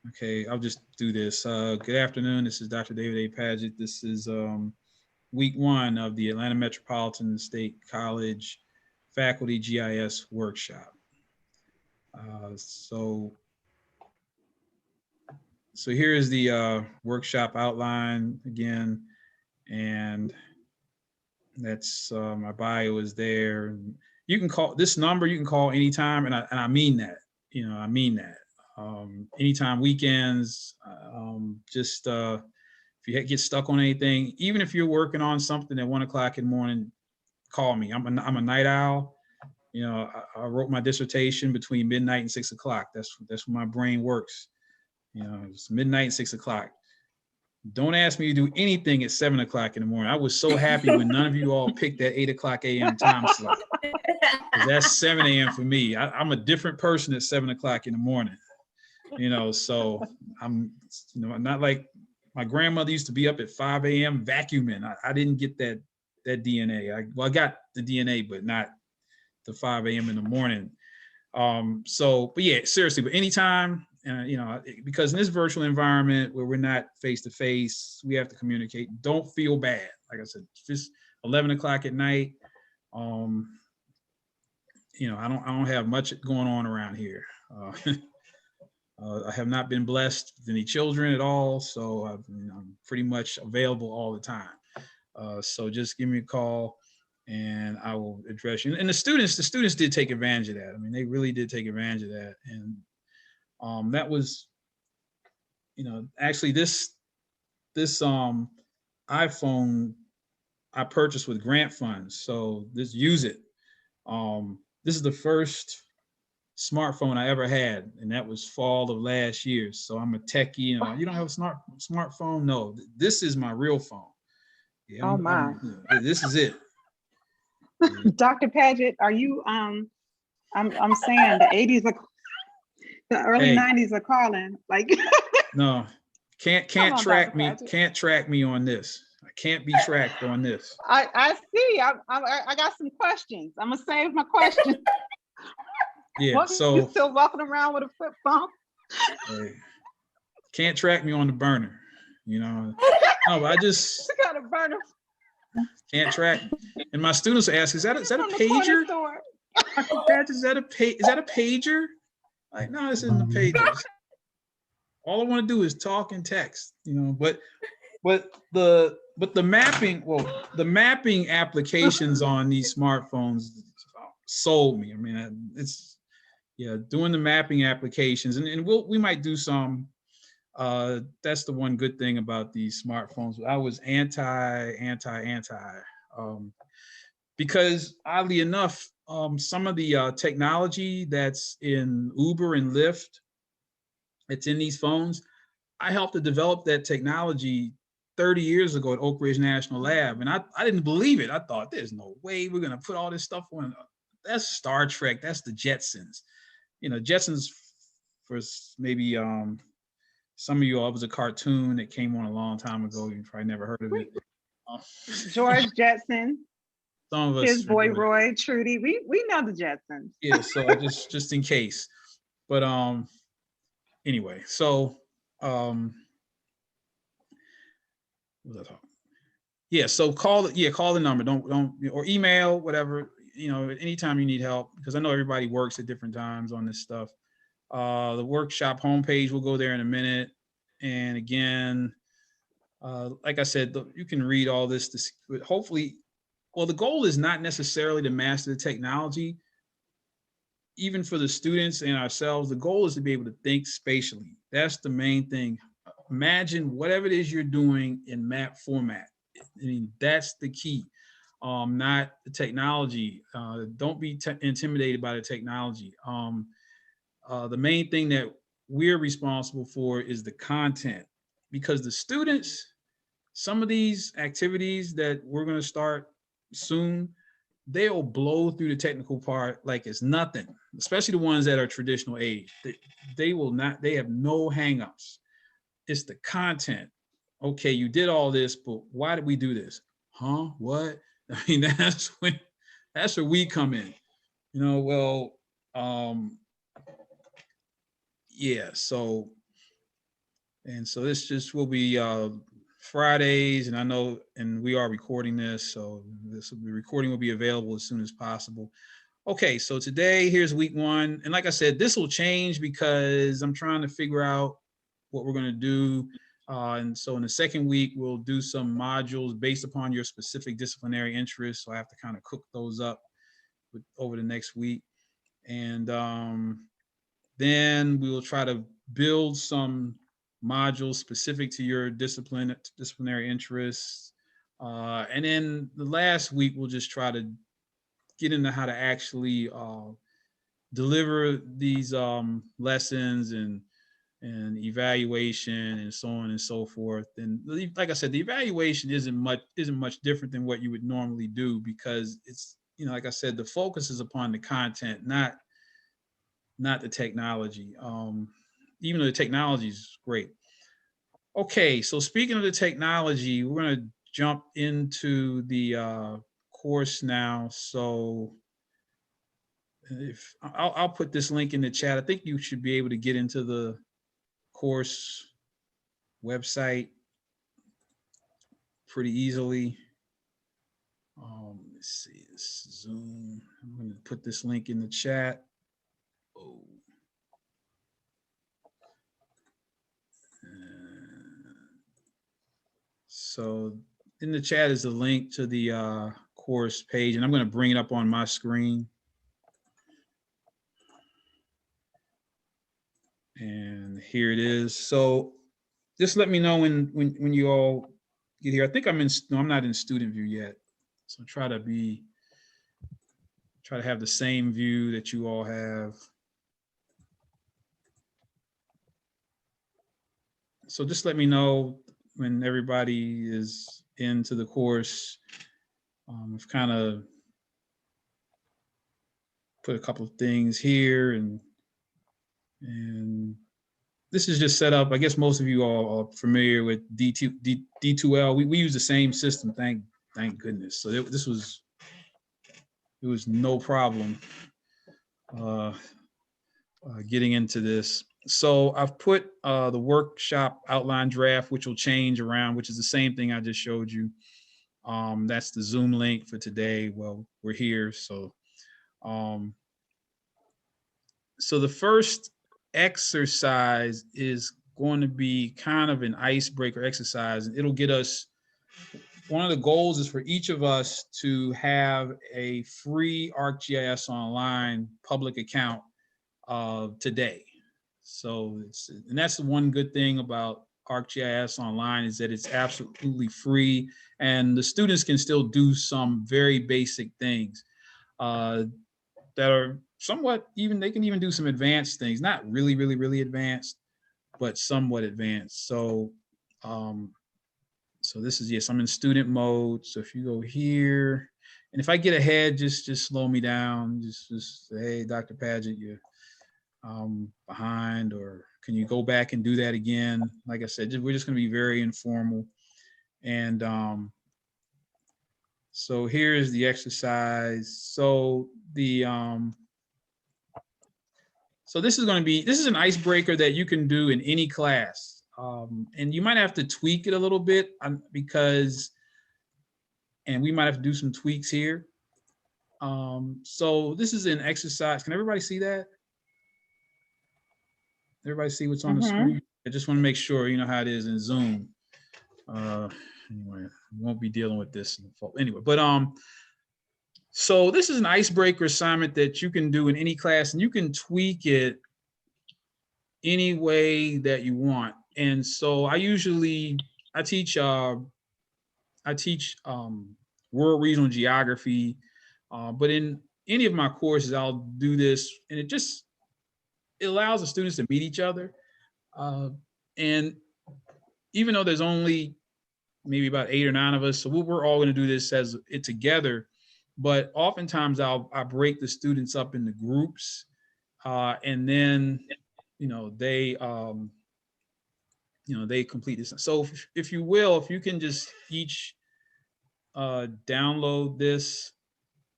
Okay, I'll just do this. Good afternoon. This is Dr. David A. Paget. This is week one of the Atlanta Metropolitan State College Faculty GIS Workshop. So here is the workshop outline again, and that's my bio is there. You can call this number. You can call anytime, and I mean that. I mean that. Anytime, weekends. If you get stuck on anything, even if you're working on something at 1 o'clock in the morning, call me. I'm a night owl. I wrote my dissertation between midnight and 6 o'clock. That's when my brain works. It's midnight and 6 o'clock. Don't ask me to do anything at 7 o'clock in the morning. I was so happy when none of you all picked that 8 o'clock a.m. time slot. That's 7 a.m. for me. I'm a different person at 7 o'clock in the morning. So I'm, not like my grandmother used to be up at 5 a.m. vacuuming. I didn't get that DNA. I got the DNA, but not the 5 a.m. in the morning. But yeah, seriously, but anytime, because in this virtual environment where we're not face to face, we have to communicate. Don't feel bad. Like I said, just 11 o'clock at night. I don't have much going on around here. I have not been blessed with any children at all, so I'm pretty much available all the time. So just give me a call, and I will address you. And the students did take advantage of that. I mean, they really did take advantage of that, and that was, actually this iPhone I purchased with grant funds. So use it. This is the first smartphone I ever had, and that was fall of last year. So I'm a techie. You don't have a smartphone? No, this is my real phone. Yeah, this is it. Dr. Paget, are you? I'm saying the 80s are, the early 90s are calling. Like, no, can't track me. Can't track me on this. I can't be tracked on this. I see. I got some questions. I'm gonna save my questions. Yeah, so you still walking around with a flip phone? Hey, can't track me on the burner, No, but I just got a burner. Can't track. And my students ask, "Is that a pager? Is that a pager?" Like, no, this isn't a pager. All I want to do is talk and text, But the mapping, the mapping applications on these smartphones sold me. I mean, it's doing the mapping applications, and we might do some. That's the one good thing about these smartphones. I was anti, because oddly enough, some of the technology that's in Uber and Lyft, it's in these phones. I helped to develop that technology 30 years ago at Oak Ridge National Lab, and I didn't believe it. I thought, there's no way we're gonna put all this stuff on. That's Star Trek. That's the Jetsons. Jetsons, for maybe some of you all, it was a cartoon that came on a long time ago. You probably never heard of it. George Jetson. Some of us. His boy Roy, Trudy. We know the Jetsons. Yeah, so just in case. But anyway, so what was I talking? Yeah, so call the number. Don't or email, whatever, anytime you need help, because I know everybody works at different times on this stuff. The workshop homepage, we'll go there in a minute. And again, like I said, you can read all this, hopefully, the goal is not necessarily to master the technology. Even for the students and ourselves, the goal is to be able to think spatially. That's the main thing. Imagine whatever it is you're doing in map format. I mean, that's the key. Not the technology. Don't be intimidated by the technology. The main thing that we're responsible for is the content, because the students, some of these activities that we're going to start soon, they'll blow through the technical part like it's nothing, especially the ones that are traditional age. They will not, they have no hangups. It's the content. Okay, you did all this, but why did we do this? Huh? What? I mean, that's where we come in. Yeah, so And so this just will be Fridays, and I know, and we are recording this, so the recording will be available as soon as possible. Okay, so today, here's week one. And like I said, this will change because I'm trying to figure out what we're going to do. And so in the second week, we'll do some modules based upon your specific disciplinary interests. So I have to kind of cook those up over the next week. And then we will try to build some modules specific to your disciplinary interests. And then the last week, we'll just try to get into how to actually deliver these lessons and evaluation and so on and so forth. And like I said, the evaluation isn't much different than what you would normally do, because it's, like I said, the focus is upon the content, not the technology. Even though the technology is great. Okay, so speaking of the technology, we're going to jump into the course now. So if I'll put this link in the chat. I think you should be able to get into the course website pretty easily. Let's see, this Zoom. I'm going to put this link in the chat. Oh. So in the chat is a link to the course page, and I'm going to bring it up on my screen. And here it is. So just let me know when you all get here. I think I'm not in student view yet. So try to have the same view that you all have. So just let me know when everybody is into the course. I've kind of put a couple of things here, and this is just set up. I guess most of you all are familiar with D2L. We use the same system, thank goodness. So it was no problem getting into this. So I've put the workshop outline draft, which will change around, which is the same thing I just showed you. That's the Zoom link for today. Well, we're here. So the first exercise is going to be kind of an icebreaker exercise. It'll get us, one of the goals is for each of us to have a free ArcGIS Online public account today. So and that's the one good thing about ArcGIS Online, is that it's absolutely free, and the students can still do some very basic things that are somewhat, they can even do some advanced things, not really, really, really advanced, but somewhat advanced. So so this is, yes, I'm in student mode. So if you go here, and if I get ahead, just slow me down. Just say, hey, Dr. Paget, you're behind, or can you go back and do that again? Like I said, we're just going to be very informal. And so here's the exercise. So so this is an icebreaker that you can do in any class. And you might have to tweak it a little bit because, and we might have to do some tweaks here. So this is an exercise. Can everybody see that? Everybody see what's on the screen? I just want to make sure, you know how it is in Zoom. Anyway, we won't be dealing with this anyway, but so this is an icebreaker assignment that you can do in any class, and you can tweak it any way that you want. And so I teach world regional geography, but in any of my courses, I'll do this, and it allows the students to meet each other. And even though there's only maybe about 8 or 9 of us, so we're all going to do this as it together. But oftentimes I break the students up into groups, and then they complete this. So if you will, if you can just each download this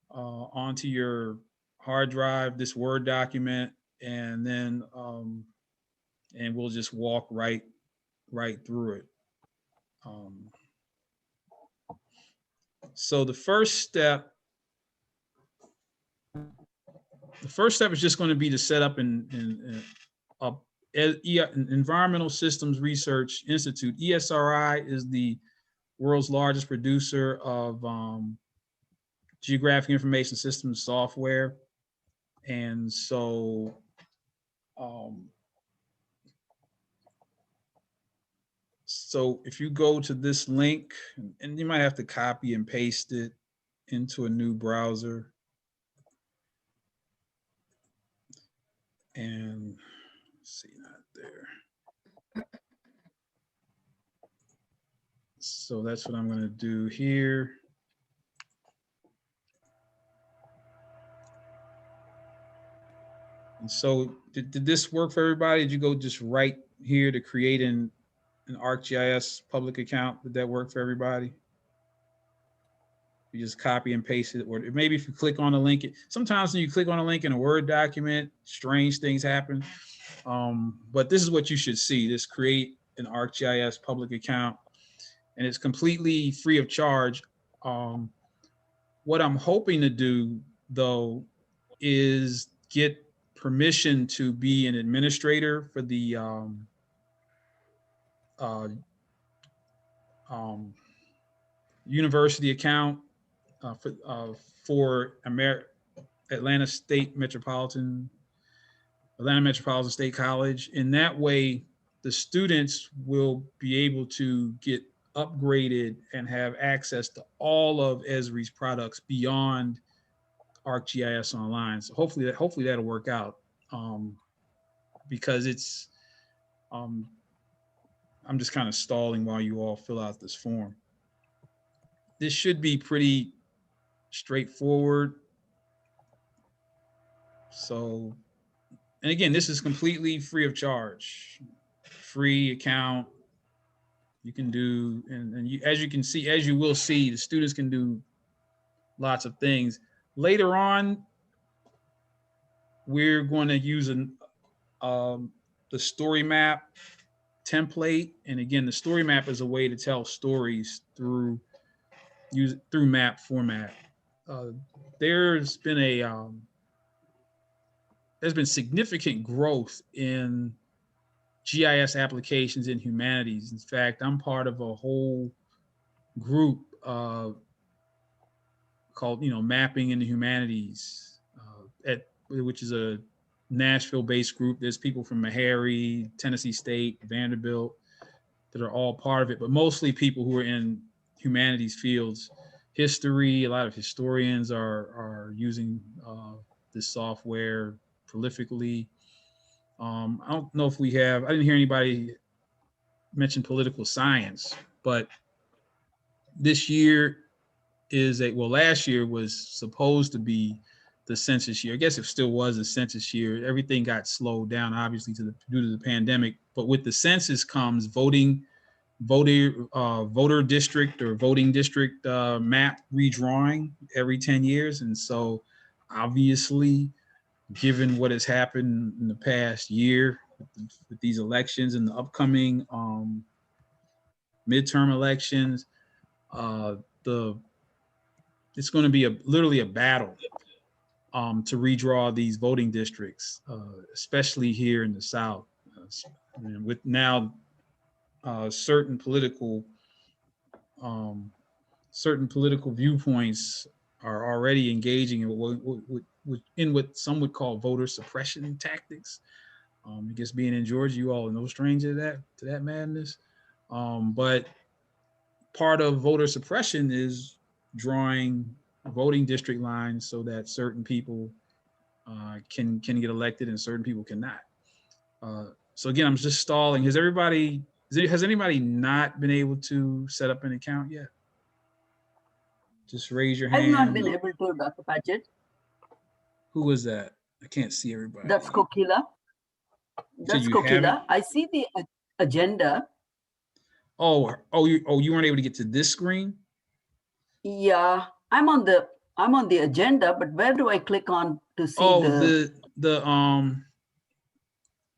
onto your hard drive, this Word document, and then and we'll just walk right right through it. So the first step is just going to be to set up an Environmental Systems Research Institute. ESRI is the world's largest producer of geographic information systems software. And so so if you go to this link, and you might have to copy and paste it into a new browser. And let's see, not there. So that's what I'm going to do here. And so did this work for everybody? Did you go just right here to create an ArcGIS public account? Did that work for everybody? You just copy and paste it, or maybe if you click on a link, sometimes when you click on a link in a Word document, strange things happen. But this is what you should see. Just create an ArcGIS public account, and it's completely free of charge. What I'm hoping to do, though, is get permission to be an administrator for the university account for Atlanta Metropolitan State College. In that way, the students will be able to get upgraded and have access to all of Esri's products beyond ArcGIS Online. So hopefully that'll work out, because it's I'm just kind of stalling while you all fill out this form. This should be pretty straightforward. So, and again, this is completely free of charge. Free account. You can do, and you, as you will see, the students can do lots of things. Later on, we're going to use the story map template. And again, the story map is a way to tell stories through map format. There's been significant growth in GIS applications in humanities. In fact, I'm part of a whole group called, Mapping in the Humanities, which is a Nashville-based group. There's people from Meharry, Tennessee State, Vanderbilt that are all part of it, but mostly people who are in humanities fields. History, a lot of historians are using this software prolifically. I don't know if I didn't hear anybody mention political science, but this year last year was supposed to be the census year. I guess it still was a census year. Everything got slowed down, obviously, due to the pandemic. But with the census comes voter district or voting district map redrawing every 10 years. And so obviously, given what has happened in the past year with these elections and the upcoming midterm elections, it's going to be literally a battle to redraw these voting districts, especially here in the South. With now certain political viewpoints are already engaging in what some would call voter suppression tactics. I guess being in Georgia, you all are no stranger to that madness. But part of voter suppression is drawing voting district lines so that certain people can get elected and certain people cannot. So again, I'm just stalling. Has anybody not been able to set up an account yet? Just raise your hand. I've not been able to, Dr. Paget. Who was that? I can't see everybody. That's Kokila. That's Kokila. I see the agenda. You weren't able to get to this screen? Yeah, I'm on the agenda, but where do I click on to see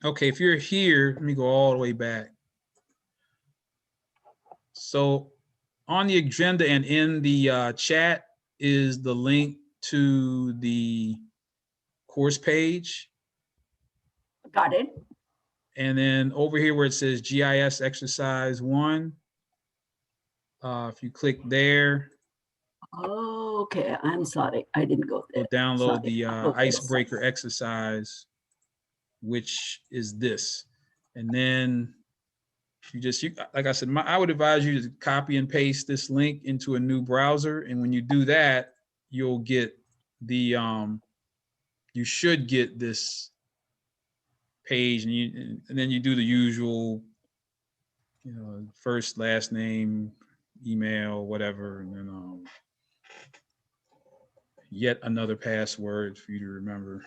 okay, if you're here, let me go all the way back. So on the agenda and in the chat is the link to the course page. Got it. And then over here where it says GIS exercise 1, if you click there, Okay, I'm sorry. I didn't go there. you'll download Sorry. the Okay. icebreaker exercise, which is this. And then like I said, I would advise you to copy and paste this link into a new browser. And when you do that, you'll get the, you should get this page, and then you do the usual, first, last name, email, whatever, and then yet another password for you to remember.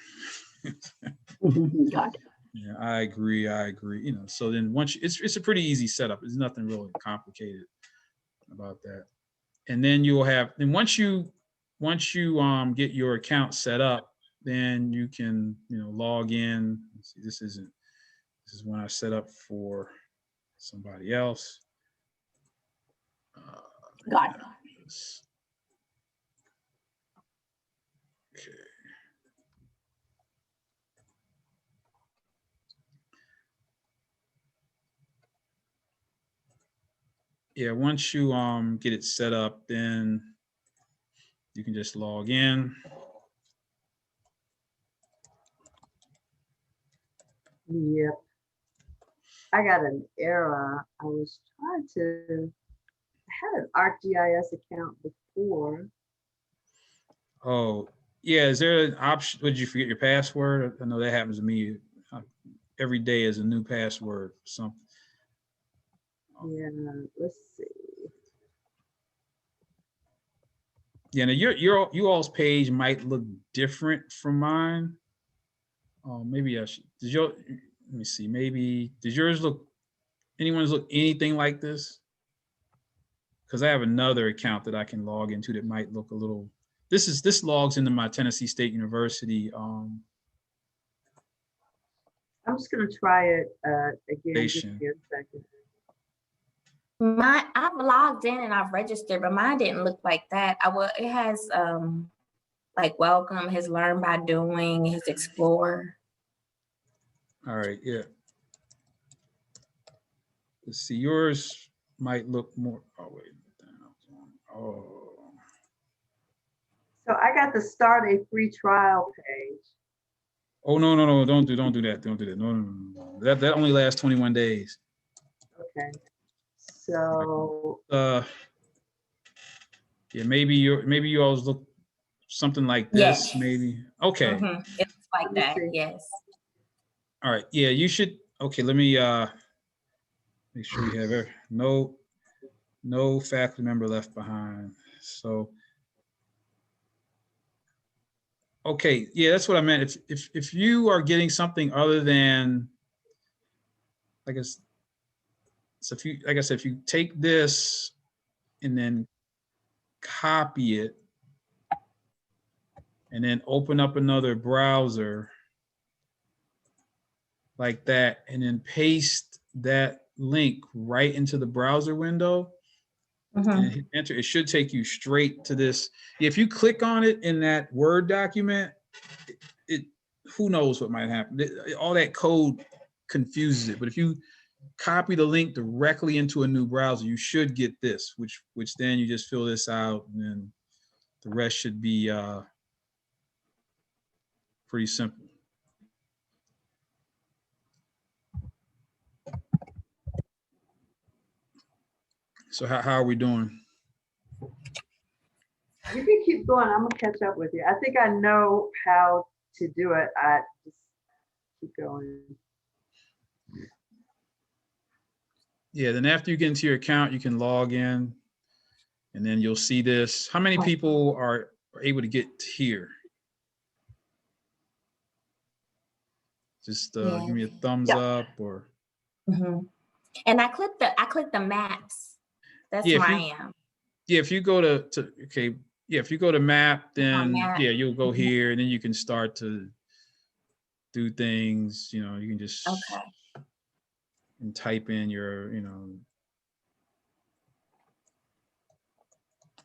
Got it. Yeah, I agree. So then once it's a pretty easy setup. There's nothing really complicated about that. And then you'll have, and once you get your account set up, then you can, log in. Let's see, this is when I set up for somebody else. Got it. Okay. Yeah, once you get it set up, then you can just log in. Yep. I got an error. I was trying to, I had an ArcGIS account before. Oh, yeah. Is there an option? Did you forget your password? I know that happens to me every day is a new password for something. Yeah, let's see. Yeah, now you all's page might look different from mine. Oh, maybe I should. Let me see. Maybe did yours look? Anyone's look anything like this? Because I have another account that I can log into that might look a little. This logs into my Tennessee State University. I'm just gonna try it again. Give me a second. I've logged in and I've registered, but mine didn't look like that. It has like welcome, his learn by doing, his explore. All right, yeah. Let's see, yours might look more. Oh wait. Oh. So I got the start a free trial page. Oh no, don't do that. Don't do that. No. That only lasts 21 days. Okay. So yeah, maybe you always look something like this, Yes. maybe. Okay. It's like that, see. yes. All right. Yeah, you should. Okay, let me make sure you have no faculty member left behind. So okay, yeah, that's what I meant. If you are getting something other than, I guess, so if you, like I said, if you take this and then copy it and then open up another browser like that and then paste that link right into the browser window and hit enter, it should take you straight to this. If you click on it in that Word document, it who knows what might happen. All that code confuses it. But if you copy the link directly into a new browser, you should get this, which then you just fill this out, and then the rest should be pretty simple. So how are we doing? You can keep going. I'm gonna catch up with you. I think I know how to do it. I just keep going. Yeah, then after you get into your account, you can log in and then you'll see this. How many people are able to get here? Just give me a thumbs up or. And I clicked the maps. That's yeah, where I am. Yeah, if you go to okay, yeah, if you go to map, then map. yeah, you'll go here and then you can start to do things, you can just Okay. and type in your,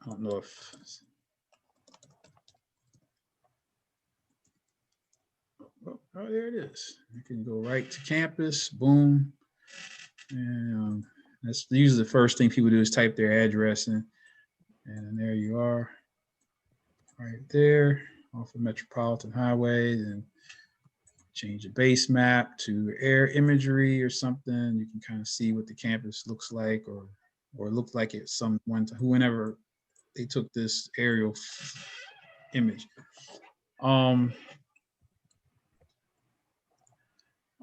I don't know if. Oh, there it is. You can go right to campus, boom. And that's usually the first thing people do is type their address in. And there you are, right there, off of Metropolitan Highway. And change the base map to air imagery or something. You can kind of see what the campus looks like, or looked like it whenever they took this aerial image.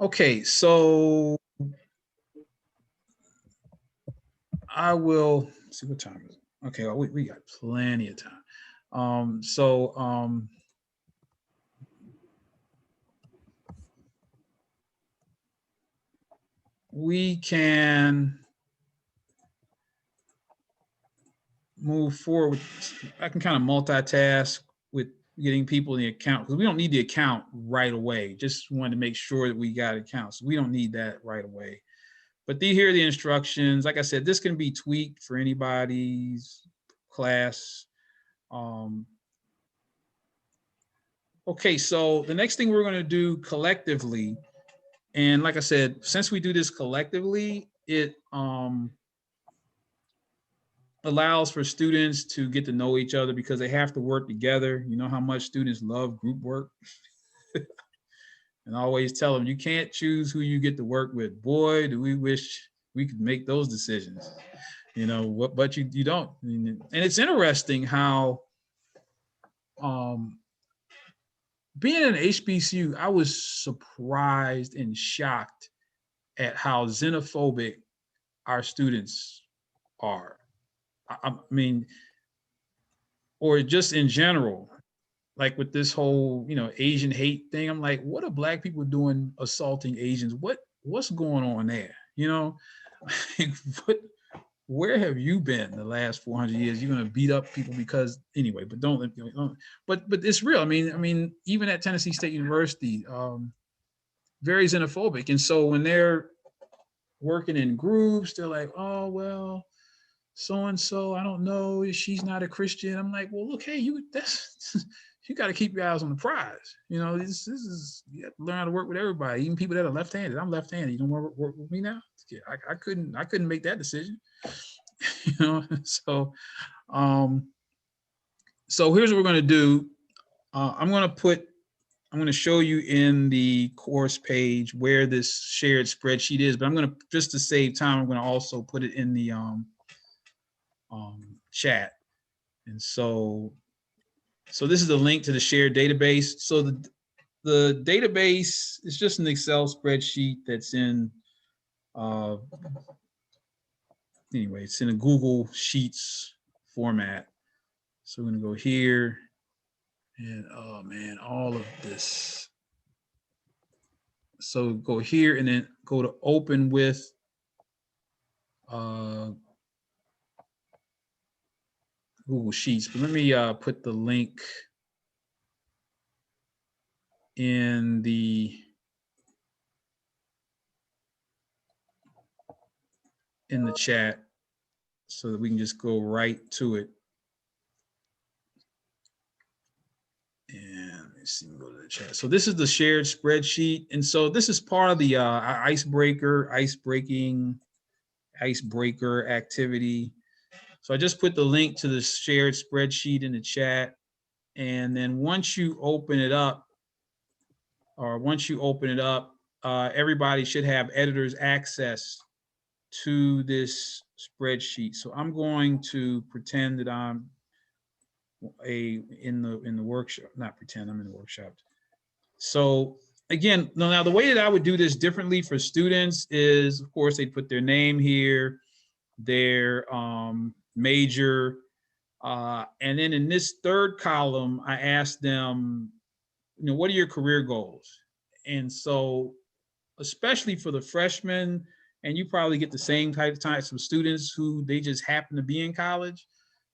Okay, so I will see what time is it. Okay, well, we got plenty of time. We can move forward. I can kind of multitask with getting people in the account, because we don't need the account right away. Just wanted to make sure that we got accounts. So we don't need that right away. But here are the instructions. Like I said, this can be tweaked for anybody's class. Okay, so the next thing we're going to do collectively, and like I said, since we do this collectively, it allows for students to get to know each other because they have to work together. You know how much students love group work. And I always tell them, you can't choose who you get to work with. Boy, do we wish we could make those decisions. You know, but you don't. And it's interesting how being in HBCU, I was surprised and shocked at how xenophobic our students are. I mean, or just in general, like with this whole, Asian hate thing. I'm like, what are Black people doing assaulting Asians? What's going on there? Where have you been the last 400 years? You're going to beat up people because anyway, but but it's real. I mean, even at Tennessee State University, very xenophobic. And so when they're working in groups, they're like, oh, well, so-and-so, I don't know, she's not a Christian. I'm like, well, look, hey, you got to keep your eyes on the prize. This is, you have to learn how to work with everybody, even people that are left-handed. I'm left-handed. You don't want to work with me now? I couldn't make that decision. So here's what we're going to do. I'm going to show you in the course page where this shared spreadsheet is, but I'm going to, just to save time, I'm going to also put it in the chat. And so this is the link to the shared database. So the database is just an Excel spreadsheet that's in, anyway, it's in a Google Sheets format. So we're gonna go here, and oh man, all of this. So go here and then go to open with Google Sheets. But let me put the link in the chat so that we can just go right to it. And let's see, go to the chat. So this is the shared spreadsheet. And so this is part of the icebreaker activity. So I just put the link to the shared spreadsheet in the chat. And then once you open it up, everybody should have editor's access to this spreadsheet. So I'm going to pretend that I'm in the workshop, not pretend I'm in the workshop. So again, now the way that I would do this differently for students is, of course, they put their name here, their major, and then in this third column, I ask them, what are your career goals? And so, especially for the freshmen, and you probably get the same types of students who they just happen to be in college.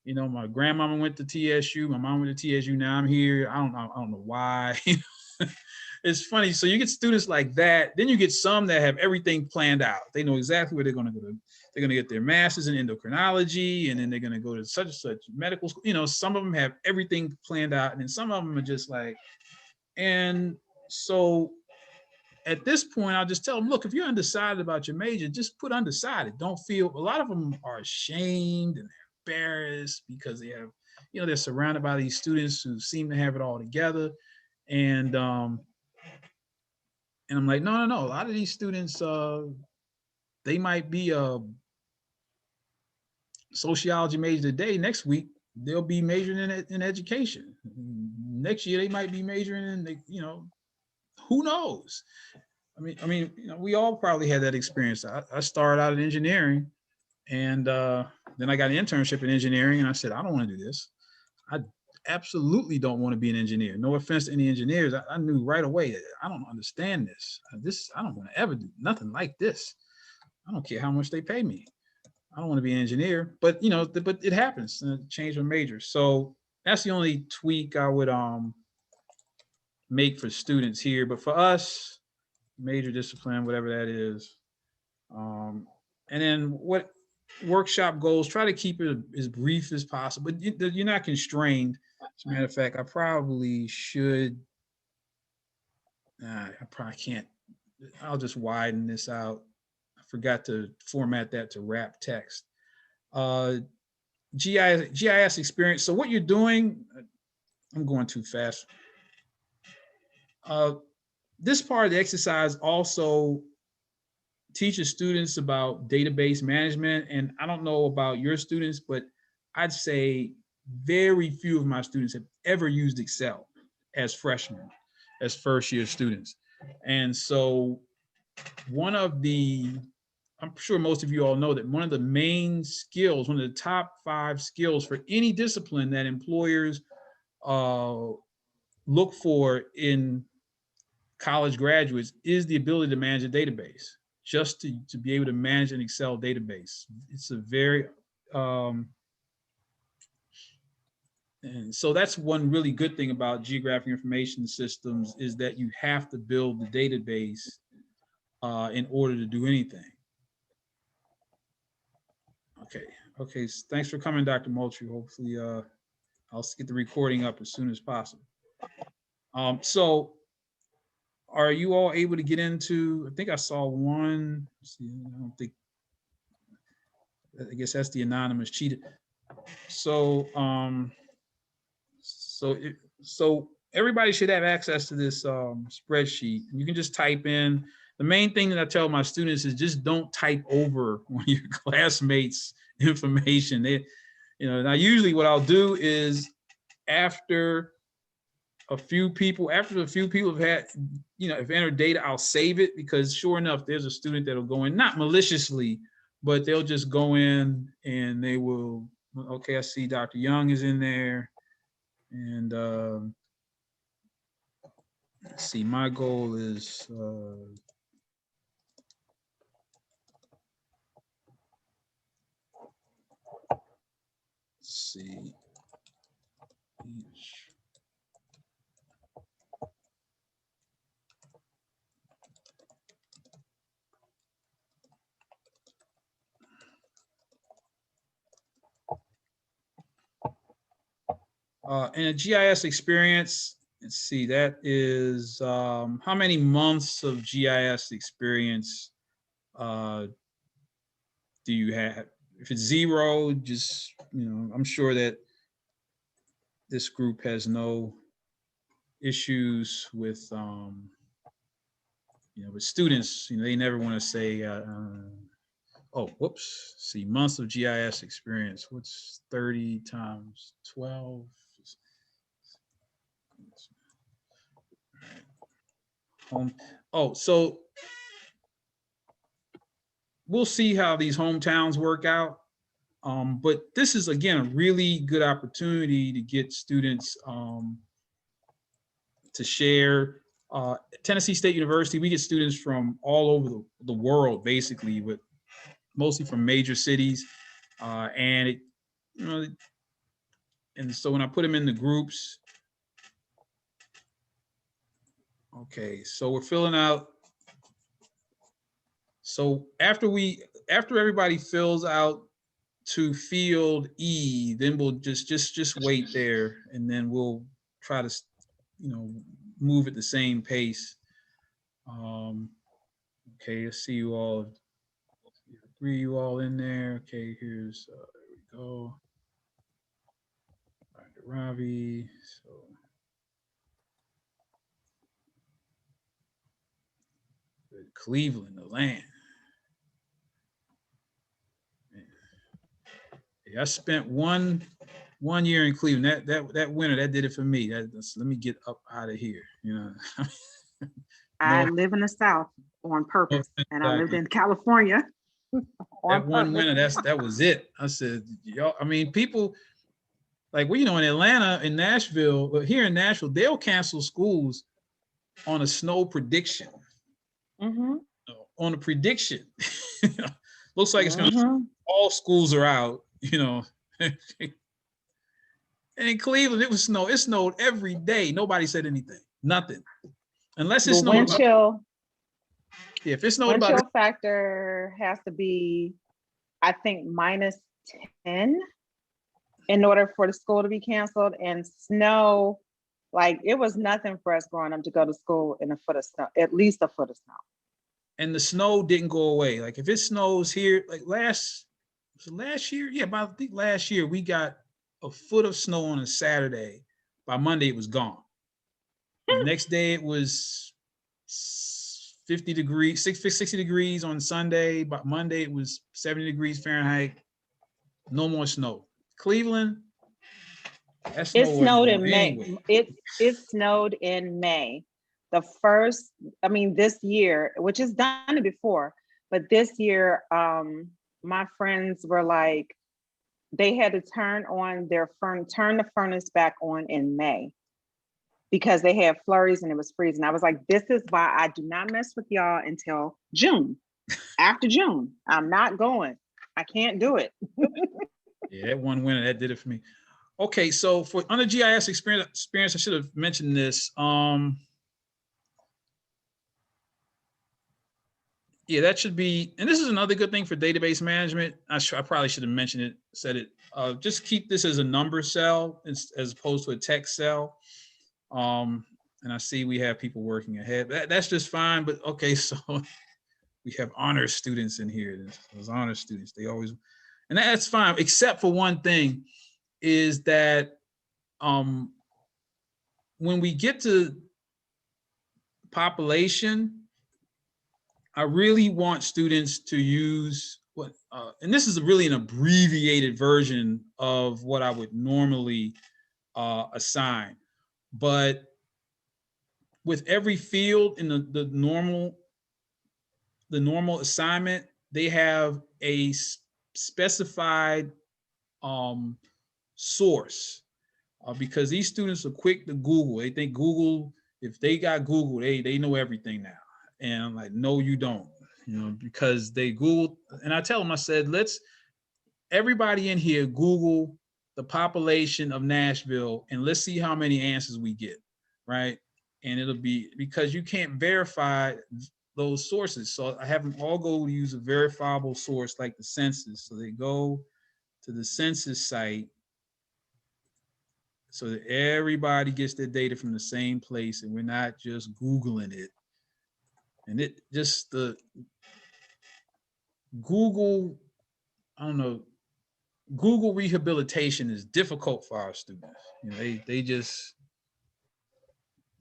My grandmama went to TSU, my mom went to TSU, now I'm here. I don't know why. it's funny. So you get students like that. Then you get some that have everything planned out. They know exactly where they're going to go to. They're going to get their master's in endocrinology, and then they're going to go to such and such medical school. You know, some of them have everything planned out, and then some of them are just like, and so at this point, I'll just tell them, look, if you're undecided about your major, just put undecided. Don't feel, a lot of them are ashamed and they're embarrassed because they have, you know, they're surrounded by these students who seem to have it all together. And I'm like, no. A lot of these students, they might be a sociology major today. Next week, they'll be majoring in education. Next year, they might be majoring in, you know, who knows? I mean, you know, we all probably had that experience. I started out in engineering, and then I got an internship in engineering, and I said, I don't want to do this. I absolutely don't want to be an engineer. No offense to any engineers. I knew right away that I don't understand this. I don't want to ever do nothing like this. I don't care how much they pay me. I don't want to be an engineer. But you know, but it happens. Change my major. So that's the only tweak I would make for students here. But for us, major discipline, whatever that is. And then what workshop goals, try to keep it as brief as possible, but you're not constrained. As a matter of fact, I probably should, I probably can't, I'll just widen this out. I forgot to format that to wrap text. GIS experience. So what you're doing, I'm going too fast. This part of the exercise also teaches students about database management. And I don't know about your students, but I'd say very few of my students have ever used Excel as freshmen, as first year students. And so I'm sure most of you all know that one of the main skills, one of the top 5 skills for any discipline that employers look for in college graduates is the ability to manage a database, just to be able to manage an Excel database. It's a very, and so that's one really good thing about geographic information systems is that you have to build the database in order to do anything. Okay, thanks for coming, Dr. Moultrie. Hopefully I'll get the recording up as soon as possible. So are you all able to get into, I think I saw one, let's see, I guess that's the anonymous cheater. So, so everybody should have access to this spreadsheet. You can just type in, the main thing that I tell my students is just don't type over one of your classmates' information. Now usually what I'll do is after a few people have had, have entered data, I'll save it, because sure enough, there's a student that'll go in, not maliciously, but they'll just go in and they will, okay, I see Dr. Young is in there. And let's see, my goal is, let's see. And a GIS experience, let's see, that is how many months of GIS experience do you have? If it's 0, just, I'm sure that this group has no issues with, with students, they never want to say, oh, whoops, see, months of GIS experience. What's 30 times 12? Oh, so we'll see how these hometowns work out. But this is, again, a really good opportunity to get students to share. Tennessee State University, we get students from all over the world, basically, but mostly from major cities. And so when I put them in the groups, Okay, so we're filling out. So after everybody fills out to field E, then we'll just wait there, and then we'll try to, move at the same pace. Okay, let's see you all. Agree you all in there. Okay, here's there we go. Dr. Ravi. So Cleveland, the land. Yeah, I spent one year in Cleveland. That winter, that did it for me. Let me get up out of here. I live in the South on purpose, and I lived in California on that one purpose. winter, that was it. I said, y'all. I mean, people like in Atlanta, in Nashville, but here in Nashville, they'll cancel schools on a snow prediction. Mm-hmm. On a prediction, looks like it's gonna. All schools are out. And in Cleveland, it was snow. It snowed every day. Nobody said anything. Nothing. Unless it snowed. Wind chill. Yeah, if it snowed about. Wind chill factor has to be, I think, -10 in order for the school to be canceled. And snow, like it was nothing for us growing up to go to school in a foot of snow, at least a foot of snow. And the snow didn't go away. Like if it snows here, like last year, yeah, I think last year we got a foot of snow on a Saturday. By Monday, it was gone. The next day, it was 50 degrees, 60 degrees on Sunday. By Monday, it was 70 degrees Fahrenheit. No more snow. Cleveland, that snow it snowed in May. Anyway. It snowed in May. The first, this year, which has done it before, but this year, my friends were like, they had to turn the furnace back on in May because they had flurries and it was freezing. I was like, this is why I do not mess with y'all until June. After June, I'm not going. I can't do it. Yeah, that one winter, that did it for me. Okay, so for under GIS experience, I should have mentioned this. Yeah, that should be, and this is another good thing for database management. I probably should have said it. Just keep this as a number cell as opposed to a text cell. And I see we have people working ahead. That's just fine, but okay, so we have honor students in here. Those honor students, they always, and that's fine, except for one thing, is that when we get to population, I really want students to use and this is really an abbreviated version of what I would normally assign. But with every field in the normal assignment, they have a specified source because these students are quick to Google. They think Google, if they got Google, they know everything now. And I'm like, no, you don't, because they Googled. And I tell them, I said, everybody in here Google the population of Nashville and let's see how many answers we get, right? And it'll be, because you can't verify those sources. So I have them all go use a verifiable source like the census. So they go to the census site so that everybody gets their data from the same place and we're not just Googling it. And it just the Google, I don't know, Google rehabilitation is difficult for our students. They just,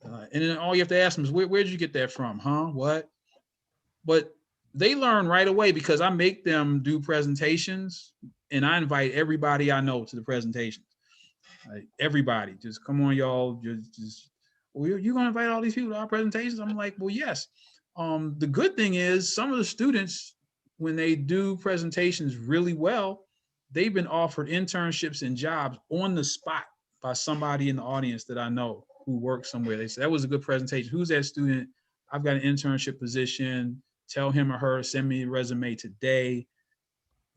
and then all you have to ask them is, where did you get that from? Huh? What? But they learn right away because I make them do presentations and I invite everybody I know to the presentations. Like everybody, just come on, y'all. Just well, you're gonna invite all these people to our presentations? I'm like, well, yes. The good thing is some of the students, when they do presentations really well, they've been offered internships and jobs on the spot by somebody in the audience that I know who works somewhere. They say, that was a good presentation. Who's that student? I've got an internship position. Tell him or her, send me a resume today.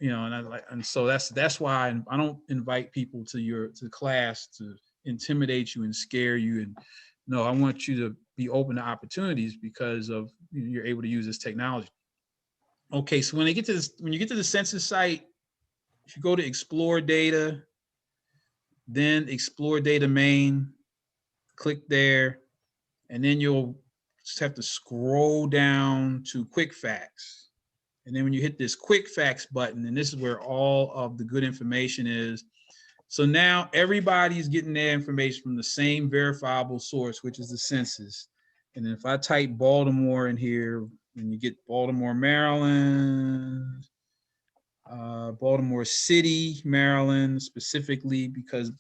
And so that's why I don't invite people to class to intimidate you and scare you. And no, I want you to be open to opportunities because of, you know, you're able to use this technology. Okay, so when you get to the census site, if you go to Explore Data, then Explore Data Main, click there, and then you'll just have to scroll down to Quick Facts. And then when you hit this Quick Facts button, and this is where all of the good information is. So now everybody's getting their information from the same verifiable source, which is the census. And then if I type Baltimore in here, and you get Baltimore, Maryland, Baltimore City, Maryland, specifically, because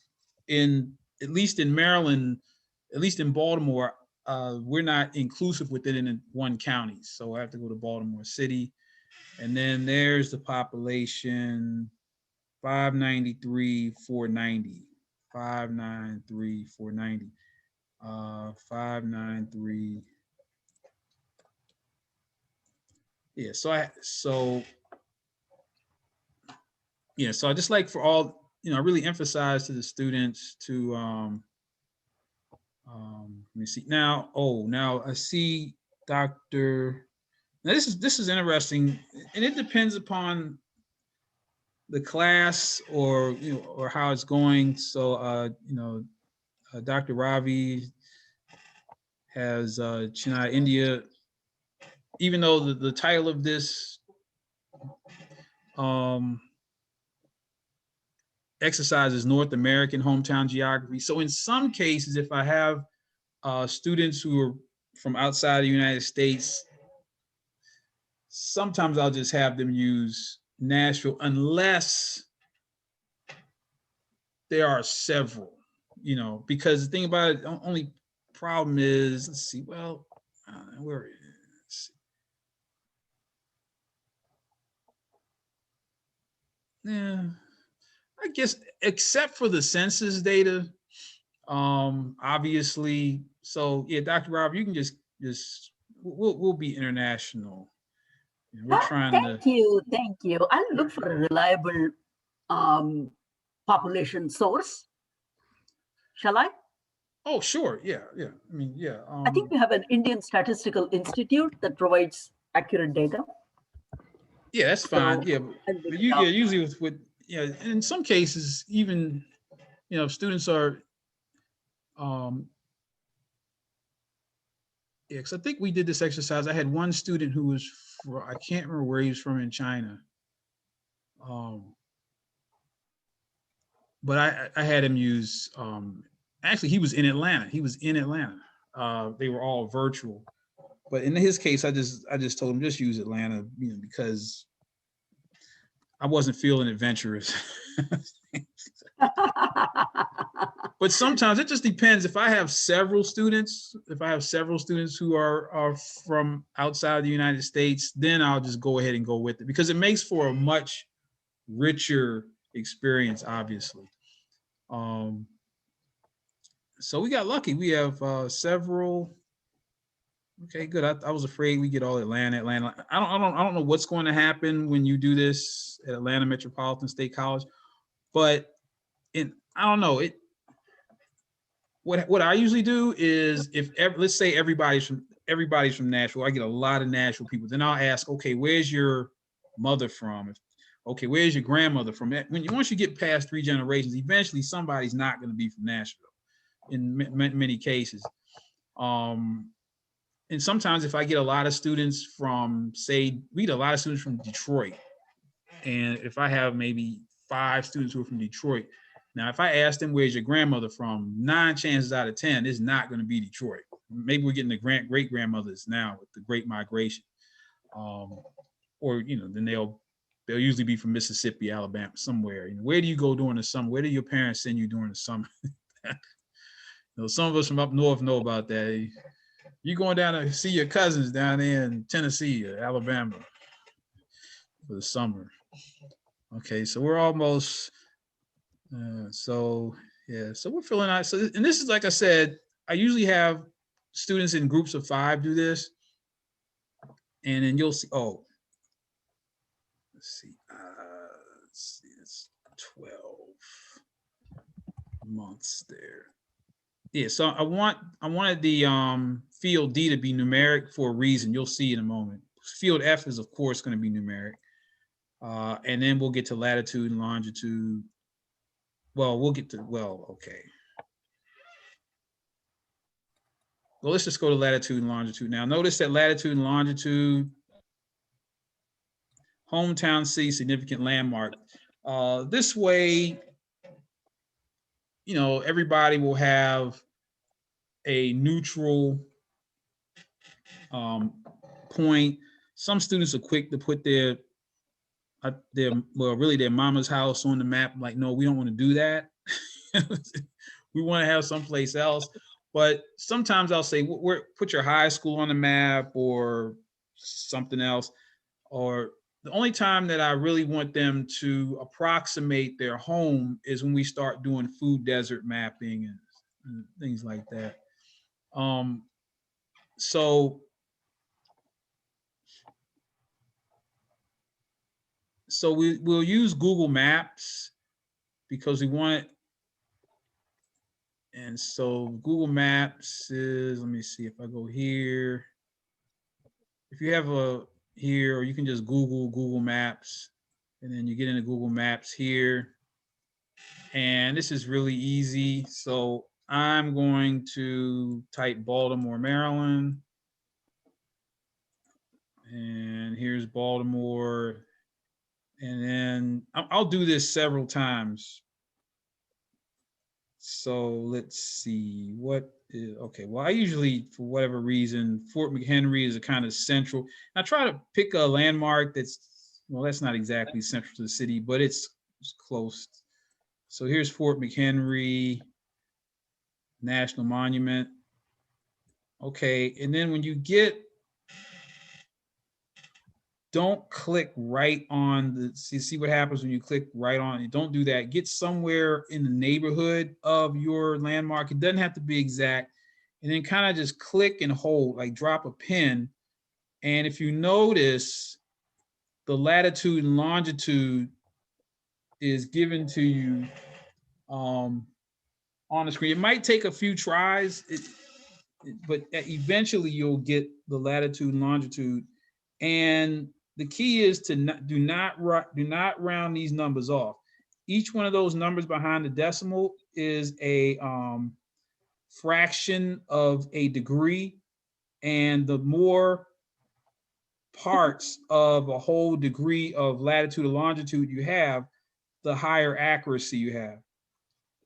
at least in Maryland, at least in Baltimore, we're not inclusive within in one county. So I have to go to Baltimore City. And then there's the population, 593,490, 593,490, 593. Yeah, so I just like for all, you know, I really emphasize to the students to, let me see now. Oh, now I see Dr. Now this is interesting, and it depends upon the class or, you know, or how it's going. So, you know, Dr. Ravi has Chennai, India. Even though the title of this exercise is North American Hometown Geography. So in some cases, if I have students who are from outside the United States, sometimes I'll just have them use Nashville, unless there are several, you know, because the thing about it, the only problem is, let's see, well, where is it? Yeah, I guess except for the census data, obviously. So yeah, Dr. Rob, you can just we'll be international. We're trying Thank you. I'll look for a reliable population source. Shall I? Oh, sure. Yeah. I mean, yeah. I think we have an Indian Statistical Institute that provides accurate data. Yeah, that's fine. So Yeah, but usually with in some cases, even, you know, if students are, yeah, because I think we did this exercise. I had one student who was I can't remember where he was from in China. But I had him use, actually he was in Atlanta. They were all virtual. But in his case, I just told him just use Atlanta, you know, because I wasn't feeling adventurous. But sometimes it just depends. If I have several students who are from outside the United States, then I'll just go ahead and go with it, because it makes for a much richer experience, obviously. So we got lucky. We have several. Okay, good. I was afraid we get all Atlanta. I don't know what's going to happen when you do this at Atlanta Metropolitan State College, but I don't know it. What I usually do is, let's say everybody's from Nashville, I get a lot of Nashville people. Then I'll ask, okay, where's your mother from? Okay, where's your grandmother from? Once you get past 3 generations, eventually somebody's not going to be from Nashville. In many cases, and sometimes if I get a lot of students from, we get a lot of students from Detroit, and if I have maybe 5 students who are from Detroit. Now, if I ask them, where's your grandmother from, 9 chances out of 10, it's not going to be Detroit. Maybe we're getting the great grandmothers now with the Great Migration. Or, you know, then they'll usually be from Mississippi, Alabama, somewhere. You know, where do you go during the summer? Where do your parents send you during the summer? You know, some of us from up north know about that. You're going down to see your cousins down there in Tennessee or Alabama for the summer. Okay, so we're almost... so we're feeling nice. So, and this is, like I said, I usually have students in groups of 5 do this, and then you'll see. Oh, let's see. It's 12 months there. Yeah. So I wanted the field D to be numeric for a reason. You'll see in a moment. Field F is, of course, going to be numeric. And then we'll get to latitude and longitude. Well, we'll get to, well, okay. Well, let's just go to latitude and longitude now. Notice that latitude and longitude, hometown city, significant landmark. This way, you know, everybody will have a neutral point. Some students are quick to put their well, really their mama's house on the map. Like, no, we don't want to do that. We want to have someplace else. But sometimes I'll say, put your high school on the map or something else. Or the only time that I really want them to approximate their home is when we start doing food desert mapping and things like that. So we'll use Google Maps because we want it. And so Google Maps is, let me see if I go here. If you have a here, or you can just Google Maps, and then you get into Google Maps here. And this is really easy. So I'm going to type Baltimore, Maryland. And here's Baltimore. And then I'll do this several times. So let's see what is, okay. Well, I usually, for whatever reason, Fort McHenry is a kind of central. I try to pick a landmark that's, well, that's not exactly central to the city, but it's close. So here's Fort McHenry National Monument. Okay, and then when you get, don't click right on the, see what happens when you click right on it. Don't do that. Get somewhere in the neighborhood of your landmark. It doesn't have to be exact. And then kind of just click and hold, like drop a pin. And if you notice, the latitude and longitude is given to you on the screen. It might take a few tries, but eventually you'll get the latitude and longitude. And the key is to do not round these numbers off. Each one of those numbers behind the decimal is a fraction of a degree, and the more parts of a whole degree of latitude or longitude you have, the higher accuracy you have.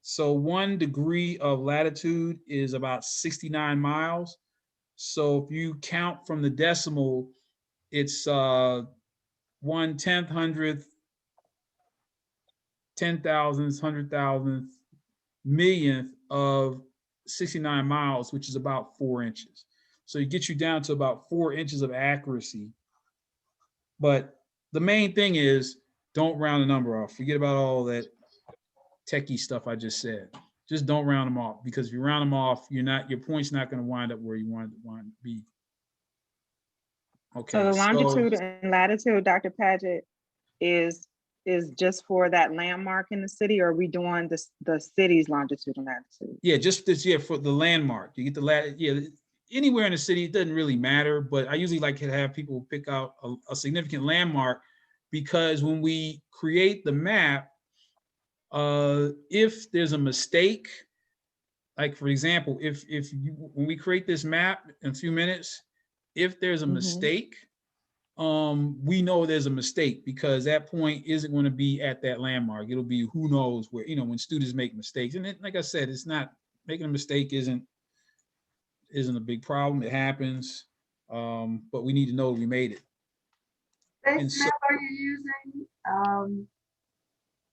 So 1 degree of latitude is about 69 miles. So if you count from the decimal, it's 1/10, 100th, 10,000th, 100,000th, millionth of 69 miles, which is about 4 inches. So it gets you down to about 4 inches of accuracy. But the main thing is, don't round the number off. Forget about all that techie stuff I just said. Just don't round them off, because if you round them off, your point's not going to wind up where you want it to be. Okay. So the longitude and latitude, Dr. Paget, is just for that landmark in the city, or are we doing the city's longitude and latitude? Yeah, just this, yeah, for the landmark. You get the latitude, yeah, anywhere in the city, it doesn't really matter, but I usually like to have people pick out a significant landmark, because when we create the map, if there's a mistake, like for example, when we create this map in a few minutes, if there's a mistake, we know there's a mistake, because that point isn't going to be at that landmark. It'll be who knows where, when students make mistakes. And like I said, it's not, making a mistake isn't a big problem. It happens, but we need to know we made it. Base map are you using,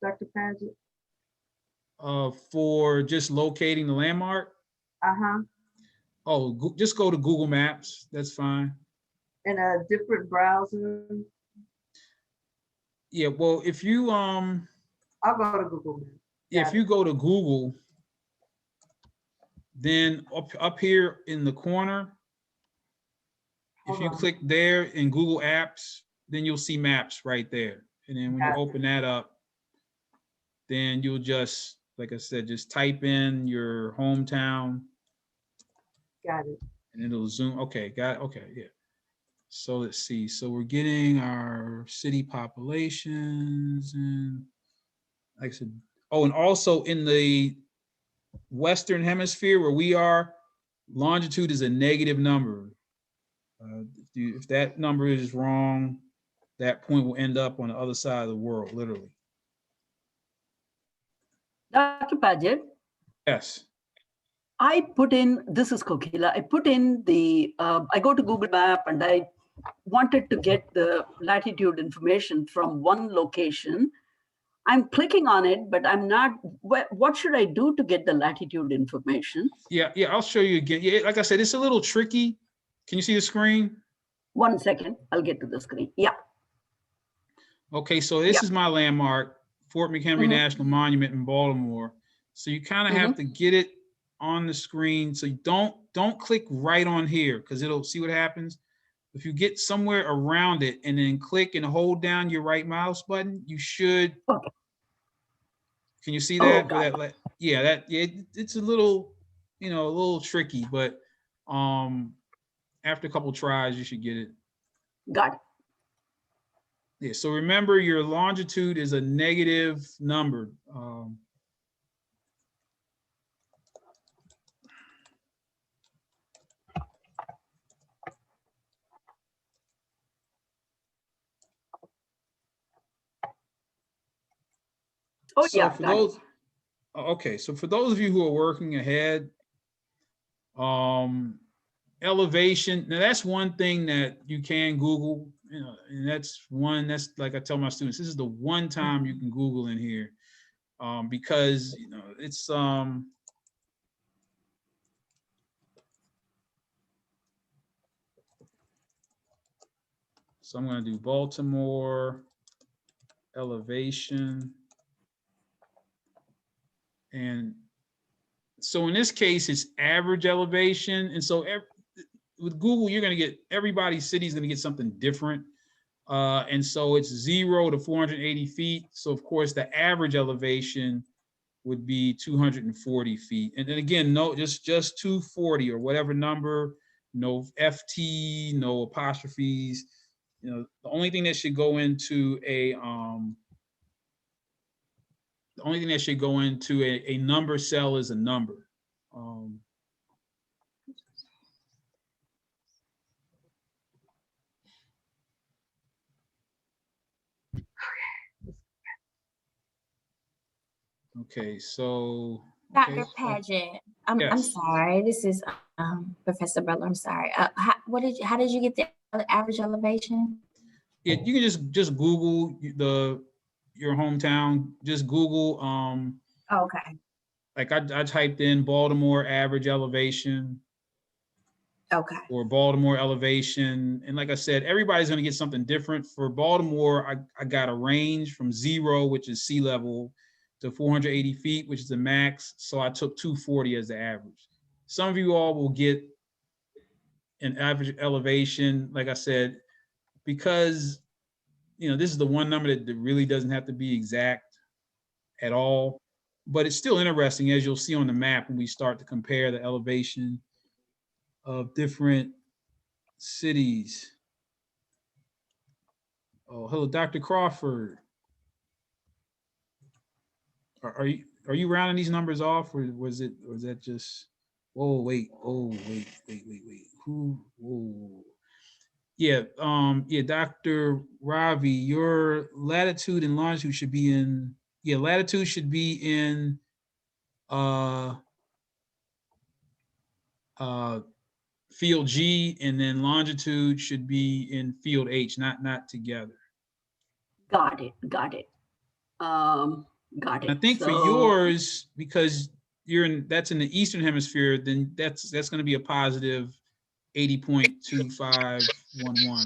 Dr. Paget? For just locating the landmark? Oh, just go to Google Maps. That's fine. In a different browser? Yeah, well, if you I'll go to Google Maps. If you go to Google, then up here in the corner, if you click there in Google Apps, then you'll see maps right there. And then when you open that up, then you'll just, like I said, just type in your hometown. Got it. And it'll zoom. Okay, got it. Okay, yeah. So let's see. So we're getting our city populations and like I said, oh, and also in the Western hemisphere where we are, longitude is a negative number. If that number is wrong, that point will end up on the other side of the world, literally. Dr. Paget? Yes. I put in, this is Kokila, I put in the, I go to Google Map and I wanted to get the latitude information from one location. I'm clicking on it, but I'm not, what should I do to get the latitude information? Yeah, I'll show you again. Yeah, like I said, it's a little tricky. Can you see the screen? 1 second, I'll get to the screen. Yeah. Okay, so this is my landmark, Fort McHenry National Monument in Baltimore. So you kind of have to get it on the screen. So you don't click right on here because it'll see what happens. If you get somewhere around it and then click and hold down your right mouse button, you should. Okay. Can you see that? Yeah, it's a little, a little tricky, but after a couple tries, you should get it. Got it. Yeah, so remember your longitude is a negative number. Oh, so yeah. for those, okay, so for those of you who are working ahead, elevation, now that's one thing that you can Google, and that's like I tell my students, this is the one time you can Google in here, because it's so I'm going to do Baltimore elevation, and so in this case it's average elevation, and so with Google, you're going to get everybody's city is going to get something different. And so it's 0 to 480 feet. So of course the average elevation would be 240 feet. And then again, no, just 240 or whatever number, no FT, no apostrophes. The only thing that should go into a number cell is a number. Okay, so Dr. Paget, I'm yes. sorry. This is Professor Butler. I'm sorry. How did you get the average elevation? Yeah, you can just Google your hometown. Just Google Okay. like I typed in Baltimore average elevation. Okay. Or Baltimore elevation. And like I said, everybody's going to get something different. For Baltimore, I got a range from 0, which is sea level, to 480 feet, which is the max. So I took 240 as the average. Some of you all will get an average elevation, like I said, because this is the one number that really doesn't have to be exact at all. But it's still interesting, as you'll see on the map when we start to compare the elevation of different cities. Oh, hello, Dr. Crawford. Are you rounding these numbers off, or was that just? Oh wait. Who? Whoa. Yeah. Yeah, Dr. Ravi, your latitude and longitude should be in. Yeah, latitude should be in. Field G, and then longitude should be in field H, not together. Got it. Got it. I think for yours, because that's in the Eastern Hemisphere, then that's going to be a positive 80.2511.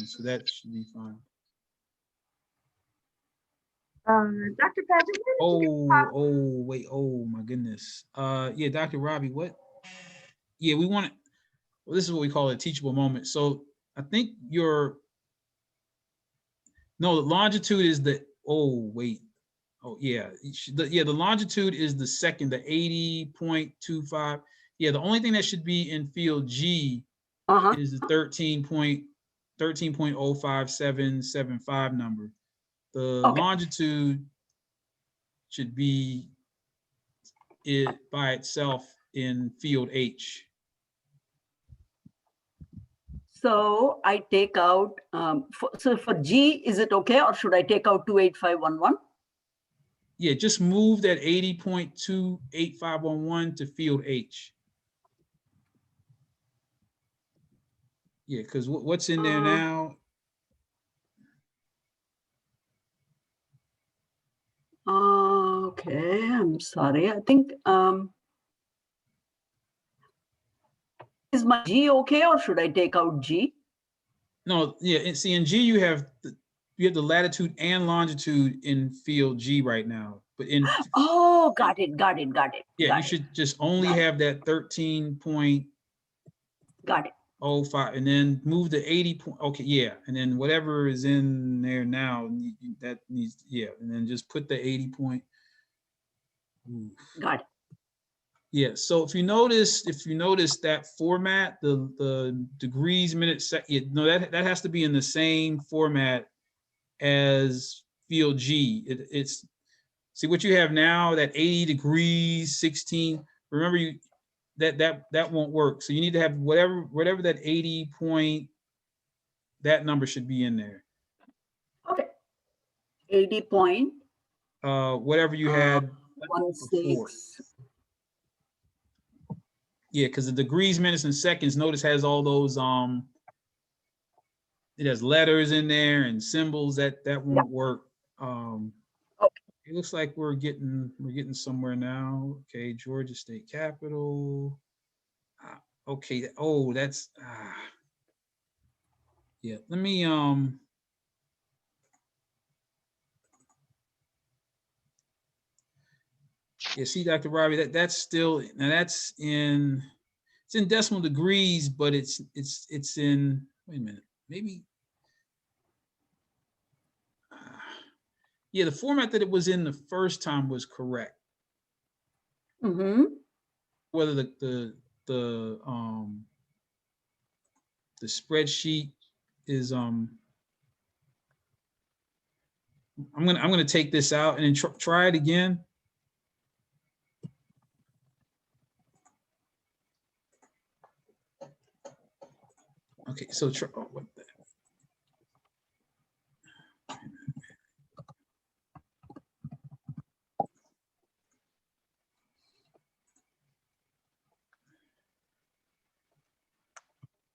So that should be fine. Dr. Paget, Wait, oh my goodness. Yeah, Dr. Robbie, what? Yeah, we want it. Well, this is what we call a teachable moment. So I think the longitude is the, the longitude is the second, the 80.25. Yeah, the only thing that should be in field G is the 13.05775 number. The longitude should be it by itself in field H. So I take out, so for G, is it okay, or should I take out 28511? Yeah, just move that 80.28511 to field H. Yeah, because what's in there now? Okay, I'm sorry. I think, is my G okay, or should I take out G? No, yeah, and see, in G you have the latitude and longitude in field G right now, but in Oh, got it. yeah, you should just only have that 13.05 Got it. and then move the 80 point. Okay, yeah, and then whatever is in there now that needs, yeah, and then just put the 80 point. Got it. Yeah, so if you notice that format, the degrees, minutes, no, that has to be in the same format as field G. It's see what you have now, that 80 degrees, 16. Remember that won't work. So you need to have whatever that 80 point, that number should be in there. Okay. 80 point. Whatever you had 16. Yeah, because the degrees, minutes, and seconds, notice has all those it has letters in there and symbols that won't work. It looks like we're getting somewhere now. Okay, Georgia State Capitol. Okay, oh, that's yeah. Let me yeah, see, Dr. Robbie, that's still, now that's in, it's in decimal degrees, but it's in, wait a minute, maybe yeah, the format that it was in the first time was correct. Whether the spreadsheet is I'm gonna take this out and then try it again. Okay, so what the,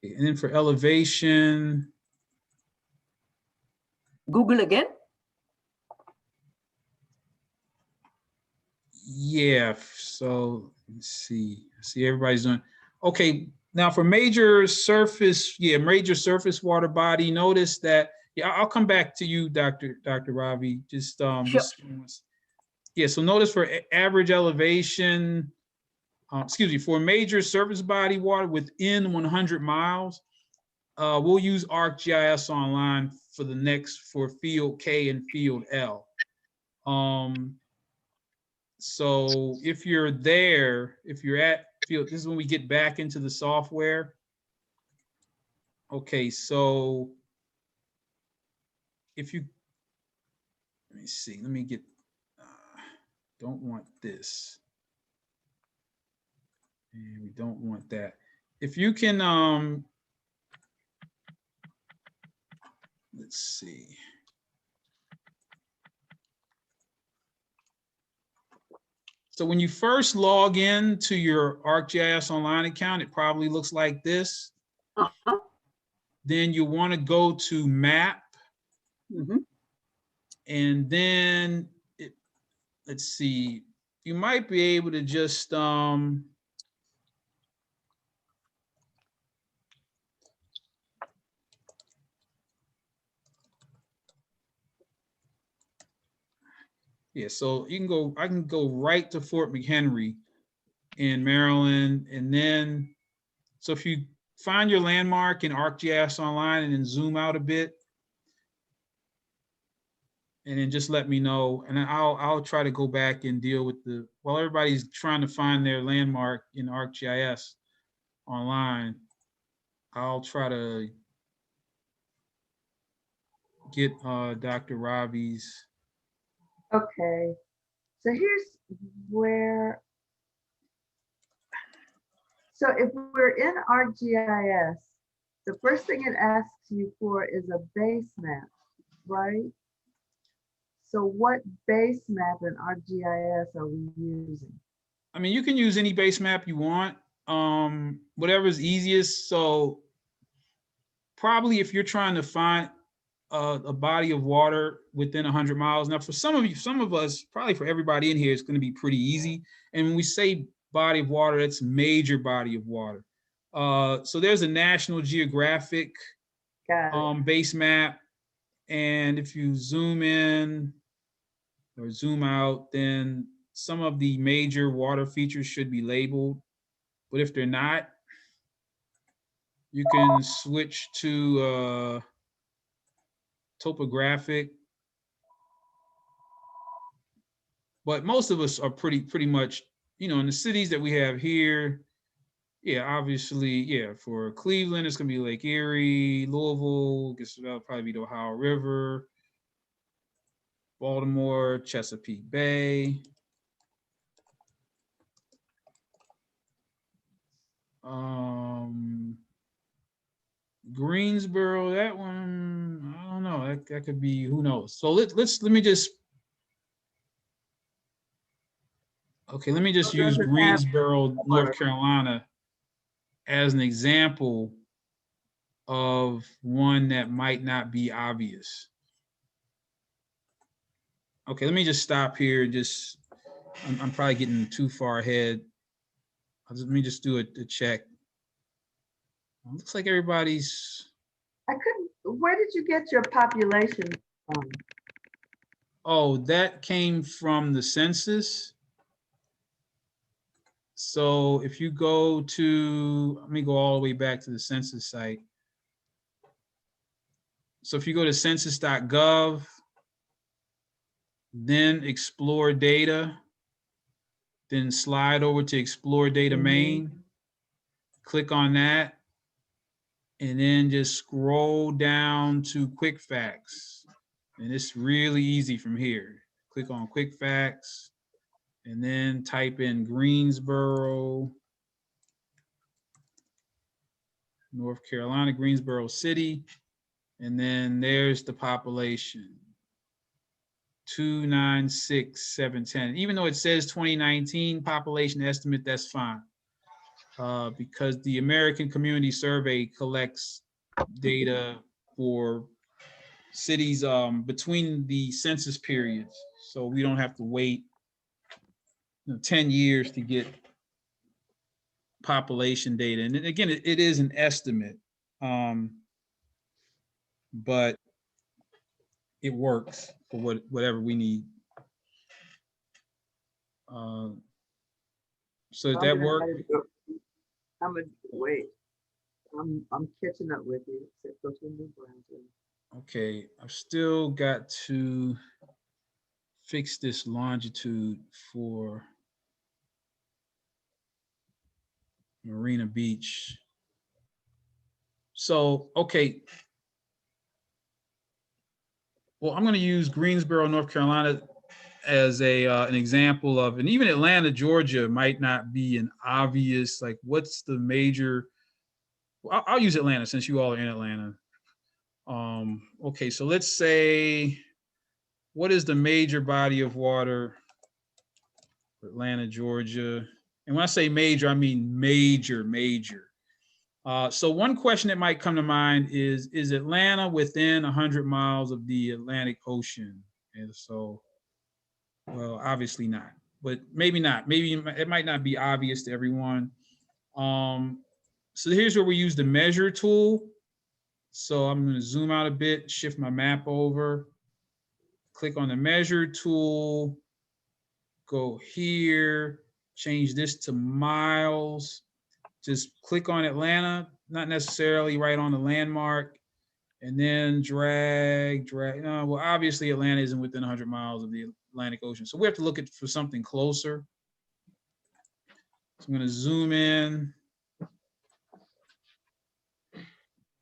and then for elevation, Google again. yeah, so let's see everybody's doing okay. Now for major surface, major surface water body, notice that, I'll come back to you, Dr. Ravi, just Sure. yeah, so notice for average elevation, excuse me, for major surface body water within 100 miles, we'll use ArcGIS Online for field K and field L. So if you're there, if you're at field, this is when we get back into the software. Okay, so if you, let me see, let me get, don't want this. And we don't want that. If you can, let's see. So when you first log in to your ArcGIS Online account, it probably looks like this. Then you want to go to Map. And then, let's see, you might be able to just, yeah, so you can go, I can go right to Fort McHenry in Maryland. And then, so if you find your landmark in ArcGIS Online and then zoom out a bit, and then just let me know. And I'll try to go back and deal with while everybody's trying to find their landmark in ArcGIS Online. I'll try to get Dr. Ravi's. Okay, so here's where, so if we're in ArcGIS, the first thing it asks you for is a base map, right? So what base map in ArcGIS are we using? I mean, you can use any base map you want, whatever's easiest. So probably if you're trying to find a body of water within 100 miles. Now, for some of you, some of us, probably for everybody in here, it's going to be pretty easy. And when we say body of water, that's major body of water. So there's a National Geographic base map. And if you zoom in or zoom out, then some of the major water features should be labeled. But if they're not, you can switch to topographic. But most of us are pretty much, you know, in the cities that we have here. Yeah, obviously, yeah, for Cleveland, it's gonna be Lake Erie. Louisville, I guess that'll probably be the Ohio River. Baltimore, Chesapeake Bay. Greensboro, that one, I don't know. That could be, who knows. So let me just, okay, let me just use Greensboro, North Carolina as an example of one that might not be obvious. Okay, let me just stop here. Just, I'm probably getting too far ahead. Let me just do a check. Looks like everybody's. I couldn't, where did you get your population from? Oh, that came from the census. So if you go to, let me go all the way back to the census site. So if you go to census.gov, then explore data, then slide over to explore data main, click on that, and then just scroll down to quick facts. And it's really easy from here. Click on quick facts and then type in Greensboro, North Carolina, Greensboro City. And then there's the population, 296,710. Even though it says 2019 population estimate, that's fine. Because the American Community Survey collects data for cities between the census periods. So we don't have to wait 10 years to get population data. And again, it is an estimate, but it works for whatever we need. So does that work? I'm gonna wait. I'm catching up with you. Go to New Brunswick. Okay, I've still got to fix this longitude for Marina Beach. So, okay. Well, I'm going to use Greensboro, North Carolina as an example of, and even Atlanta, Georgia might not be an obvious, like what's the major, well, I'll use Atlanta since you all are in Atlanta. Okay, so let's say, what is the major body of water for Atlanta, Georgia? And when I say major, I mean major. So one question that might come to mind is Atlanta within 100 miles of the Atlantic Ocean? And so, well, obviously not, but maybe not. Maybe it might not be obvious to everyone. So here's where we use the measure tool. So I'm going to zoom out a bit, shift my map over, click on the measure tool, go here, change this to miles. Just click on Atlanta, not necessarily right on the landmark, and then drag. Well, obviously Atlanta isn't within 100 miles of the Atlantic Ocean, so we have to look for something closer. So I'm going to zoom in.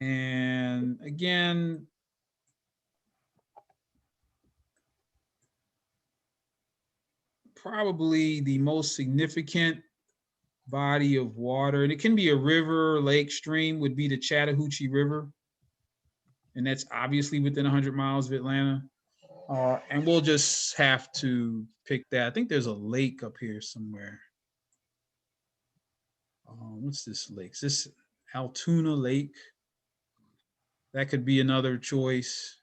And again, probably the most significant body of water, and it can be a river, lake, stream, would be the Chattahoochee River. And that's obviously within 100 miles of Atlanta. And we'll just have to pick that. I think there's a lake up here somewhere. What's this lake? Is this Altoona Lake? That could be another choice.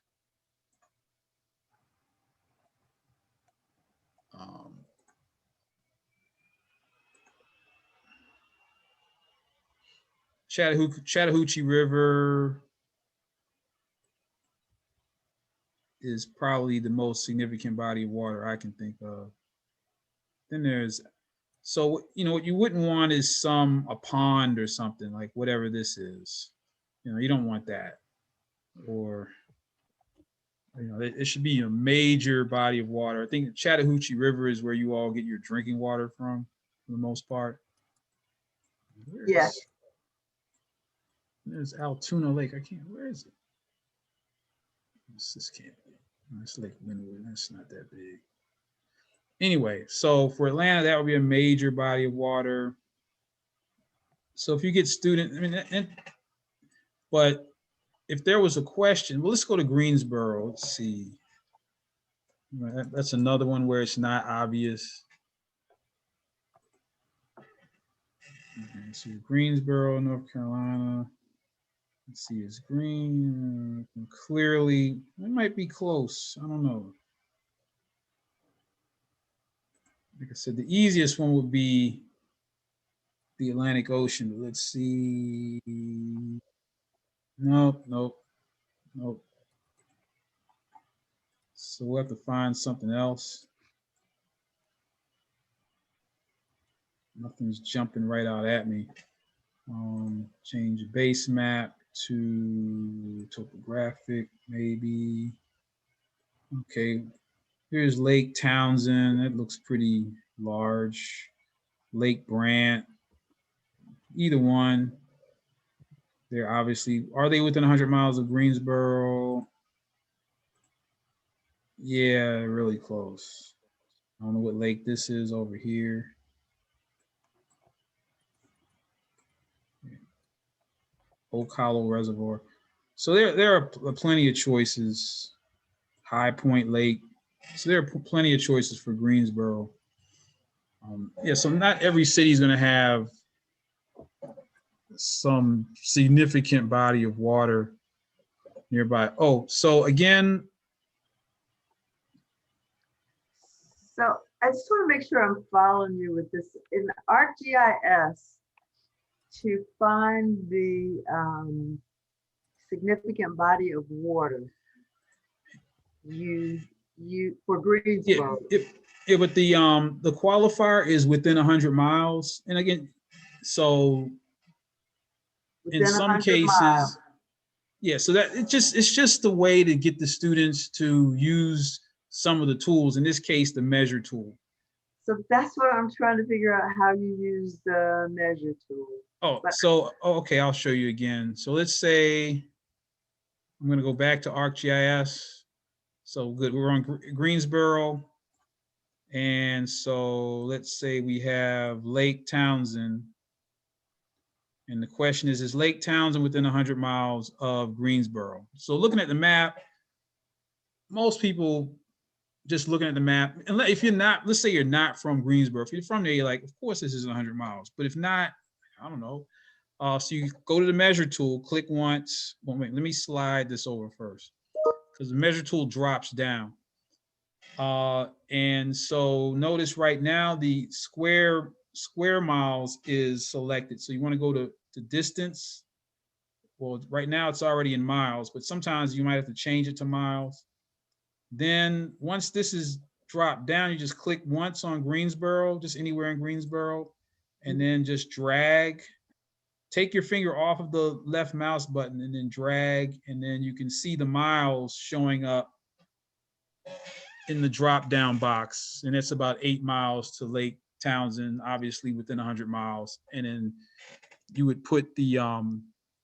Chattahoochee River is probably the most significant body of water I can think of. Then there's, so, you know, what you wouldn't want is a pond or something, like whatever this is. You know, you don't want that. Or, you know, it should be a major body of water. I think the Chattahoochee River is where you all get your drinking water from, for the most part. Yes. There's Altoona Lake. Where is it? This can't be. It's Lake Windward. That's not that big. Anyway, so for Atlanta, that would be a major body of water. So if you get students, I mean, but if there was a question, well, let's go to Greensboro. Let's see. That's another one where it's not obvious. Okay, so Greensboro, North Carolina. Let's see, it's green. Clearly, it might be close. I don't know. Like I said, the easiest one would be the Atlantic Ocean. But let's see. Nope. So we'll have to find something else. Nothing's jumping right out at me. Change base map to topographic, maybe. Okay, here's Lake Townsend. That looks pretty large. Lake Brant, either one. They're obviously, are they within 100 miles of Greensboro? Yeah, really close. I don't know what lake this is over here. Oak Hollow Reservoir. So there are plenty of choices. High Point Lake. So there are plenty of choices for Greensboro. Yeah, so not every city is going to have some significant body of water nearby. Oh, so again. So I just want to make sure I'm following you with this. In ArcGIS, to find the significant body of water, you for Greensboro. Yeah, but the qualifier is within 100 miles, and again, so in some cases, miles. Yeah, so that it's just the way to get the students to use some of the tools. In this case, the measure tool. So that's what I'm trying to figure out, how you use the measure tool. Oh, so okay, I'll show you again. So let's say I'm going to go back to ArcGIS. So good, we're on Greensboro. And so let's say we have Lake Townsend. And the question is Lake Townsend within 100 miles of Greensboro? So looking at the map, most people just looking at the map, and if you're not, let's say you're not from Greensboro, if you're from there, you're like, of course this isn't 100 miles. But if not, I don't know. So you go to the measure tool, click once. Well, wait, let me slide this over first, because the measure tool drops down. And so notice right now the square miles is selected. So you want to go to distance. Well, right now it's already in miles, but sometimes you might have to change it to miles. Then once this is dropped down, you just click once on Greensboro, just anywhere in Greensboro, and then just drag. Take your finger off of the left mouse button and then drag, and then you can see the miles showing up in the drop down box. And it's about 8 miles to Lake Townsend, obviously within 100 miles. And then you would put the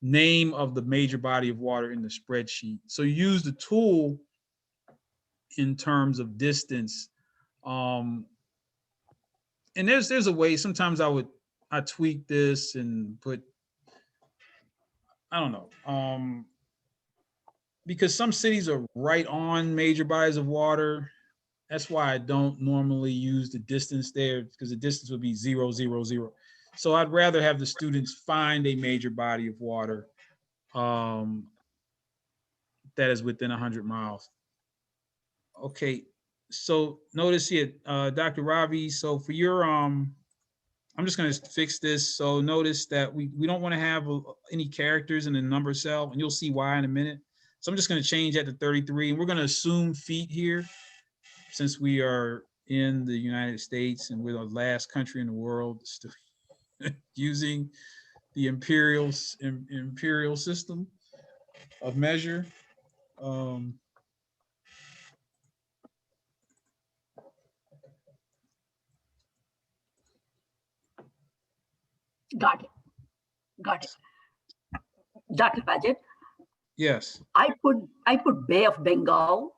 name of the major body of water in the spreadsheet. So you use the tool in terms of distance. And there's a way, sometimes I tweak this and put, I don't know, because some cities are right on major bodies of water. That's why I don't normally use the distance there, because the distance would be 0, 0, 0. So I'd rather have the students find a major body of water that is within 100 miles. Okay, so notice here, Dr. Ravi, so for your, I'm just gonna fix this. So notice that we don't wanna have any characters in the number cell, and you'll see why in a minute. So I'm just gonna change that to 33, and we're gonna assume feet here, since we are in the United States and we're the last country in the world still using the imperial system of measure. Got it. Got it. Dr. Paget, Yes. I put Bay of Bengal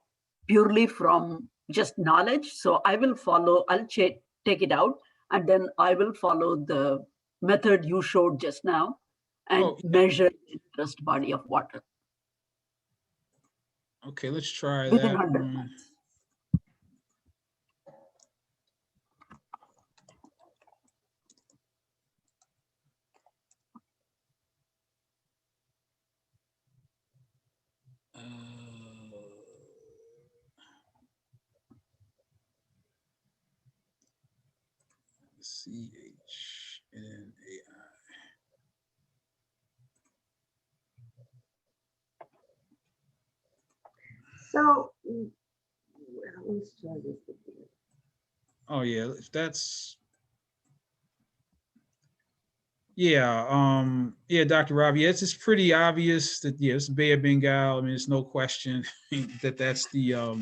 purely from just knowledge. So I will follow, take it out, and then I will follow the method you showed just now and measure the interest body of water. Okay, let's try within that 100 one. miles. CHNAI. So let's try this again. Oh yeah, if that's, yeah, Dr. Ravi, it's pretty obvious that, yeah, it's Bay of Bengal. I mean, it's no question that that's the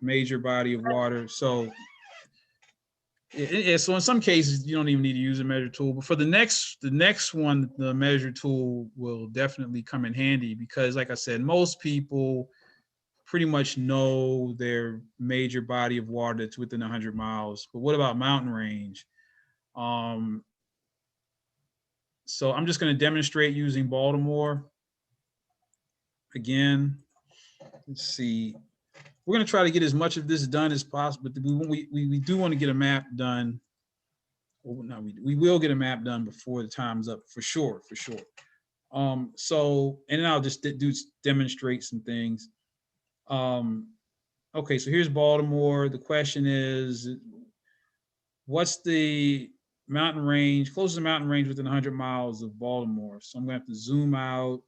major body of water. So so in some cases you don't even need to use a measure tool, but for the next one, the measure tool will definitely come in handy, because like I said, most people pretty much know their major body of water that's within 100 miles. But what about mountain range? So I'm just going to demonstrate using Baltimore. Again, let's see. We're going to try to get as much of this done as possible, but we do want to get a map done. Well, no, we will get a map done before the time's up, for sure. So, and then I'll just demonstrate some things. Okay, so here's Baltimore. The question is, what's the mountain range, closest mountain range within 100 miles of Baltimore? So I'm gonna have to zoom out.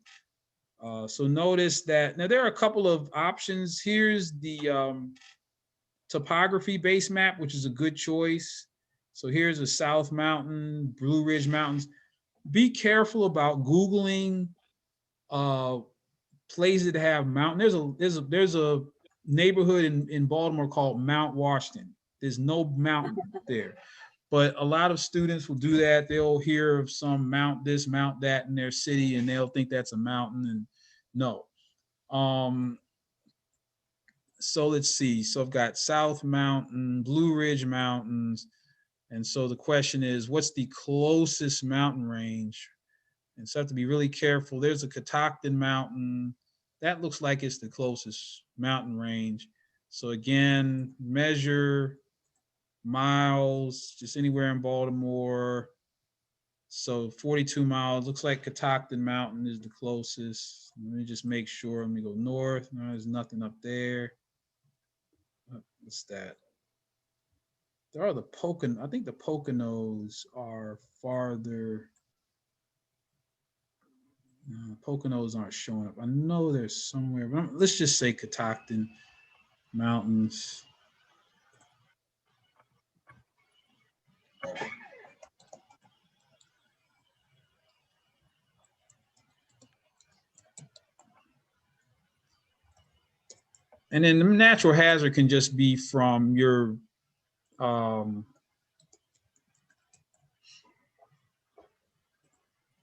So notice that, now there are a couple of options. Here's the topography base map, which is a good choice. So here's the South Mountain, Blue Ridge Mountains. Be careful about Googling places that have mountain. There's a neighborhood in Baltimore called Mount Washington. There's no mountain there. But a lot of students will do that. They'll hear of some mount this, mount that in their city, and they'll think that's a mountain, and no. So let's see. So I've got South Mountain, Blue Ridge Mountains. And so the question is, what's the closest mountain range? And so I have to be really careful. There's a Catoctin Mountain. That looks like it's the closest mountain range. So again, measure miles, just anywhere in Baltimore. So 42 miles, looks like Catoctin Mountain is the closest. Let me just make sure. Let me go north. No, there's nothing up there. What's that? There are the Poconos. I think the Poconos are farther. No, Poconos aren't showing up. I know there's somewhere, but let's just say Catoctin Mountains. And then the natural hazard can just be from your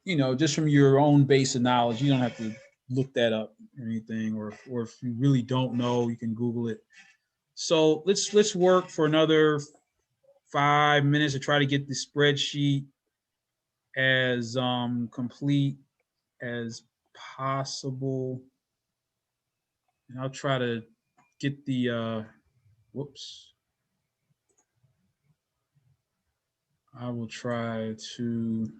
you know, just from your own base of knowledge, you don't have to look that up or anything, or if you really don't know, you can Google it. So let's work for another 5 minutes to try to get the spreadsheet as complete as possible. And I'll try to get the whoops. I will try to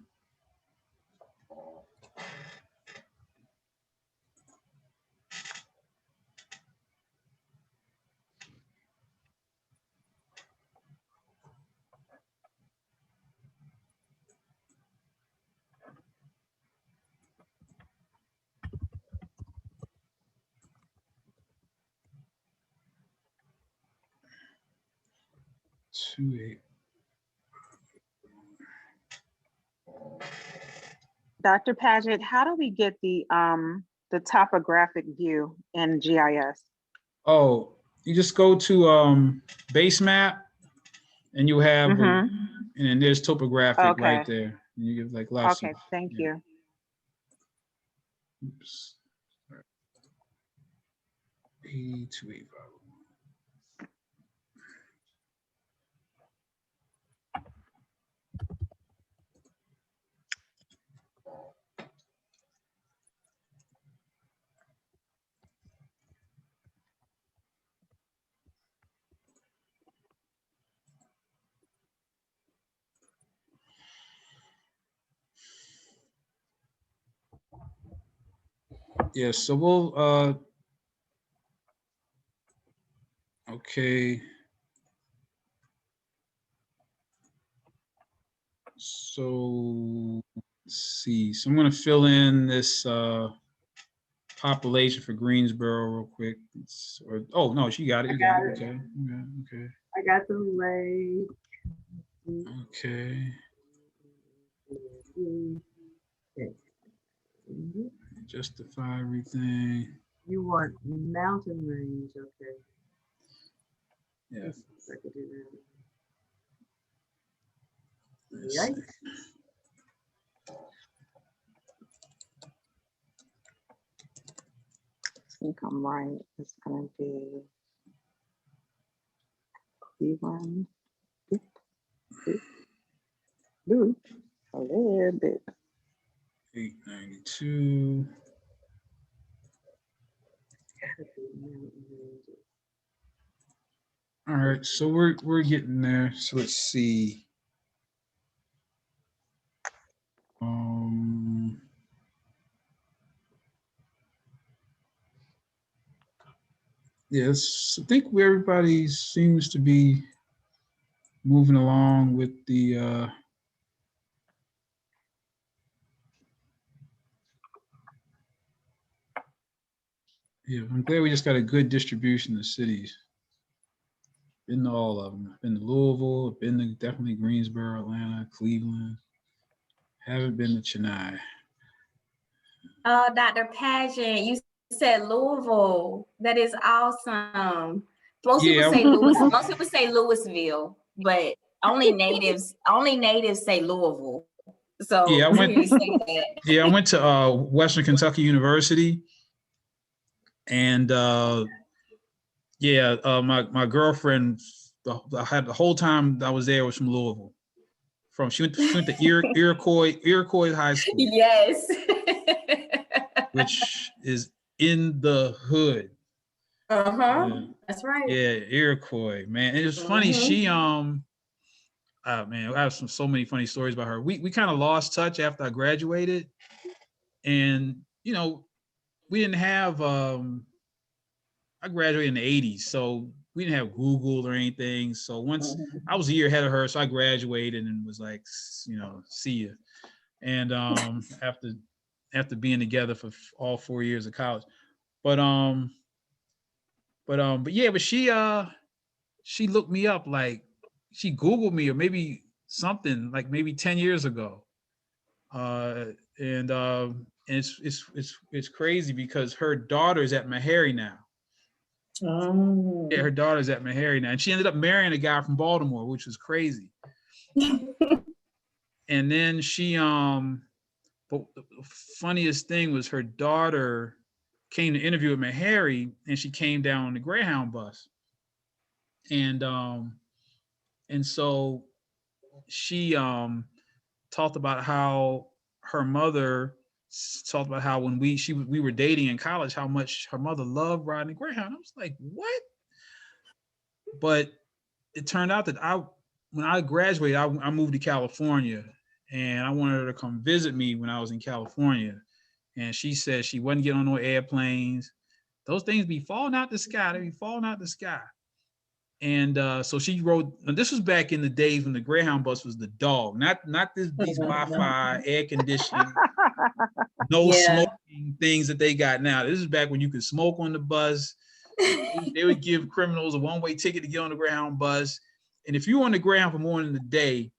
to a Dr. Paget, how do we get the topographic view in GIS? Oh, you just go to base map and you have Mhm. and then there's topographic Okay. right there. And you give like lots Okay, of thank yeah. you. Oops. 8285. Yeah, so we'll okay. So let's see. So I'm gonna fill in this population for Greensboro real quick. Oh no, she got it. I You got got it. it. Okay. I got the lake. Okay. Justify everything. You want mountain range, okay. Yeah. Let's see if I could do that. Let's Yikes. see. I think I'm right. It's gonna be Cleveland. Ooh, a little bit. 892. Gotta be mountain ranges. All right, so we're getting there. So let's see. Yes, I think where everybody seems to be moving along with the yeah, I'm glad we just got a good distribution of cities. Been to all of them. Been to Louisville, been to definitely Greensboro, Atlanta, Cleveland. Haven't been to Chennai. Oh, Dr. Pageant, you said Louisville. That is awesome. Most Yeah, people say Louis. Most people say Louisville, but only natives say Louisville. So yeah, I to went. hear you say that. Yeah, I went to Western Kentucky University, and yeah, my girlfriend, I had the whole time I was there was from Louisville. She went to Iroquois High School, Yes. which is in the hood. Uh-huh. That's right. Yeah, Iroquois, man. It was funny. She man, I have so many funny stories about her. We kind of lost touch after I graduated, and you know, we didn't have I graduated in the 80s, so we didn't have Google or anything. So once I was a year ahead of her, so I graduated and was like, you know, see you. And after being together for all 4 years of college, but yeah, but she looked me up, like she Googled me, or maybe something like maybe 10 years ago. And it's crazy because her daughter's at Meharry now. Oh. Yeah, her daughter's at Meharry now, and she ended up marrying a guy from Baltimore, which was crazy. And then she But the funniest thing was her daughter came to interview with Meharry, and she came down on the Greyhound bus. And so she talked about how her mother talked about how when we were dating in college, how much her mother loved riding a Greyhound. I was like, what? But it turned out that when I graduated, I moved to California, and I wanted her to come visit me when I was in California. And she said she wasn't getting on no airplanes. Those things be falling out the sky. They be falling out the sky. And so she rode. And this was back in the days when the Greyhound bus was the dog, not these Wi-Fi, air conditioning, no Yeah. smoking things that they got now. This is back when you could smoke on the bus. They would give criminals a one-way ticket to get on the Greyhound bus. And if you were on the Greyhound for more than a day,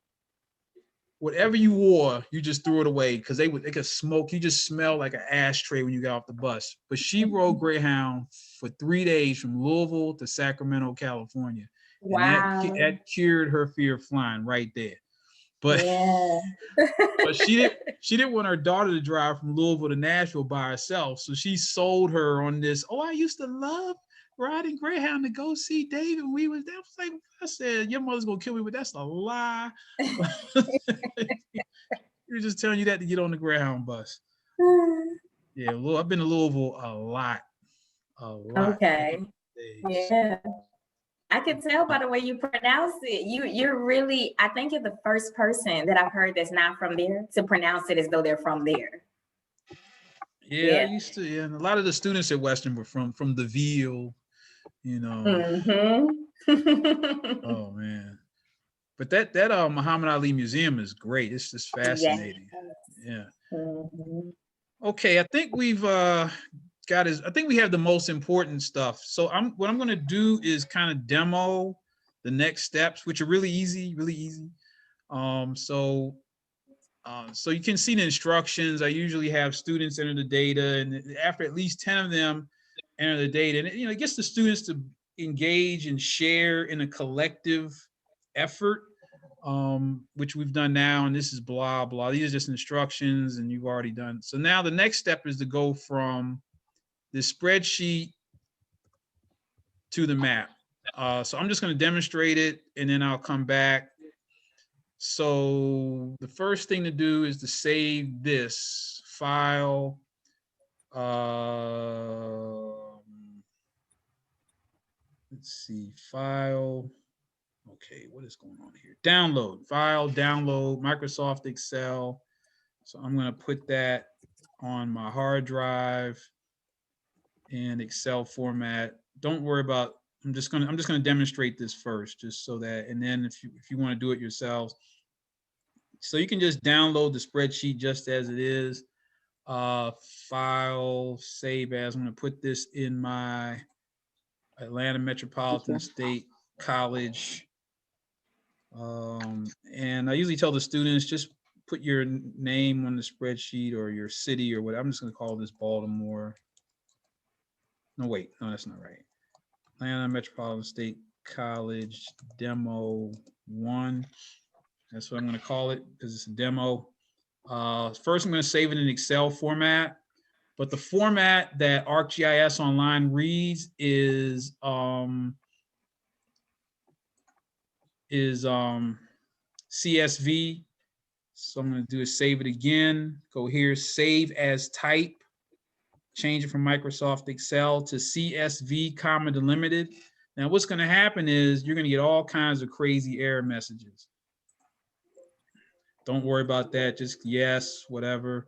whatever you wore, you just threw it away because they could smoke. You just smell like an ashtray when you got off the bus. But she rode Greyhound for 3 days from Louisville to Sacramento, California. Wow. And that cured her fear of flying right there. But Yeah. but she didn't want her daughter to drive from Louisville to Nashville by herself. So she sold her on this. Oh, I used to love riding Greyhound to go see David. We was there. I said, your mother's gonna kill me, but that's a lie. You're just telling you that to get on the Greyhound bus. Yeah, I've been to Louisville a lot. Okay. Yeah. I can tell by the way you pronounce it. You're really, I think you're the first person that I've heard that's not from there to pronounce it as though they're from there. Yeah, I used to. Yeah, and a lot of the students at Western were from the Ville, you know. Mm-hmm. Oh man. But that Muhammad Ali Museum is great. It's just fascinating. Yeah. Mm-hmm. Okay, I think we've I think we have the most important stuff. So what I'm going to do is kind of demo the next steps, which are really easy, really easy. So you can see the instructions. I usually have students enter the data, and after at least 10 of them enter the data, and it gets the students to engage and share in a collective effort, which we've done now. And this is blah blah. These are just instructions, and you've already done. So now the next step is to go from the spreadsheet to the map. So I'm just going to demonstrate it, and then I'll come back. So the first thing to do is to save this file. Let's see, file. Okay, what is going on here? Download, file, download, Microsoft Excel. So I'm going to put that on my hard drive in Excel format. Don't worry about, I'm just going to demonstrate this first, just so that, and then if you want to do it yourselves. So you can just download the spreadsheet just as it is. File, save as. I'm going to put this in my Atlanta Metropolitan State College. And I usually tell the students, just put your name on the spreadsheet or your city or whatever. I'm just going to call this Baltimore. No, wait, no, that's not right. Atlanta Metropolitan State College Demo 1. That's what I'm going to call it because it's a demo. First, I'm going to save it in Excel format, but the format that ArcGIS Online reads is CSV. So I'm going to do is save it again. Go here, save as type. Change it from Microsoft Excel to CSV, comma delimited. Now, what's going to happen is you're going to get all kinds of crazy error messages. Don't worry about that. Just yes, whatever.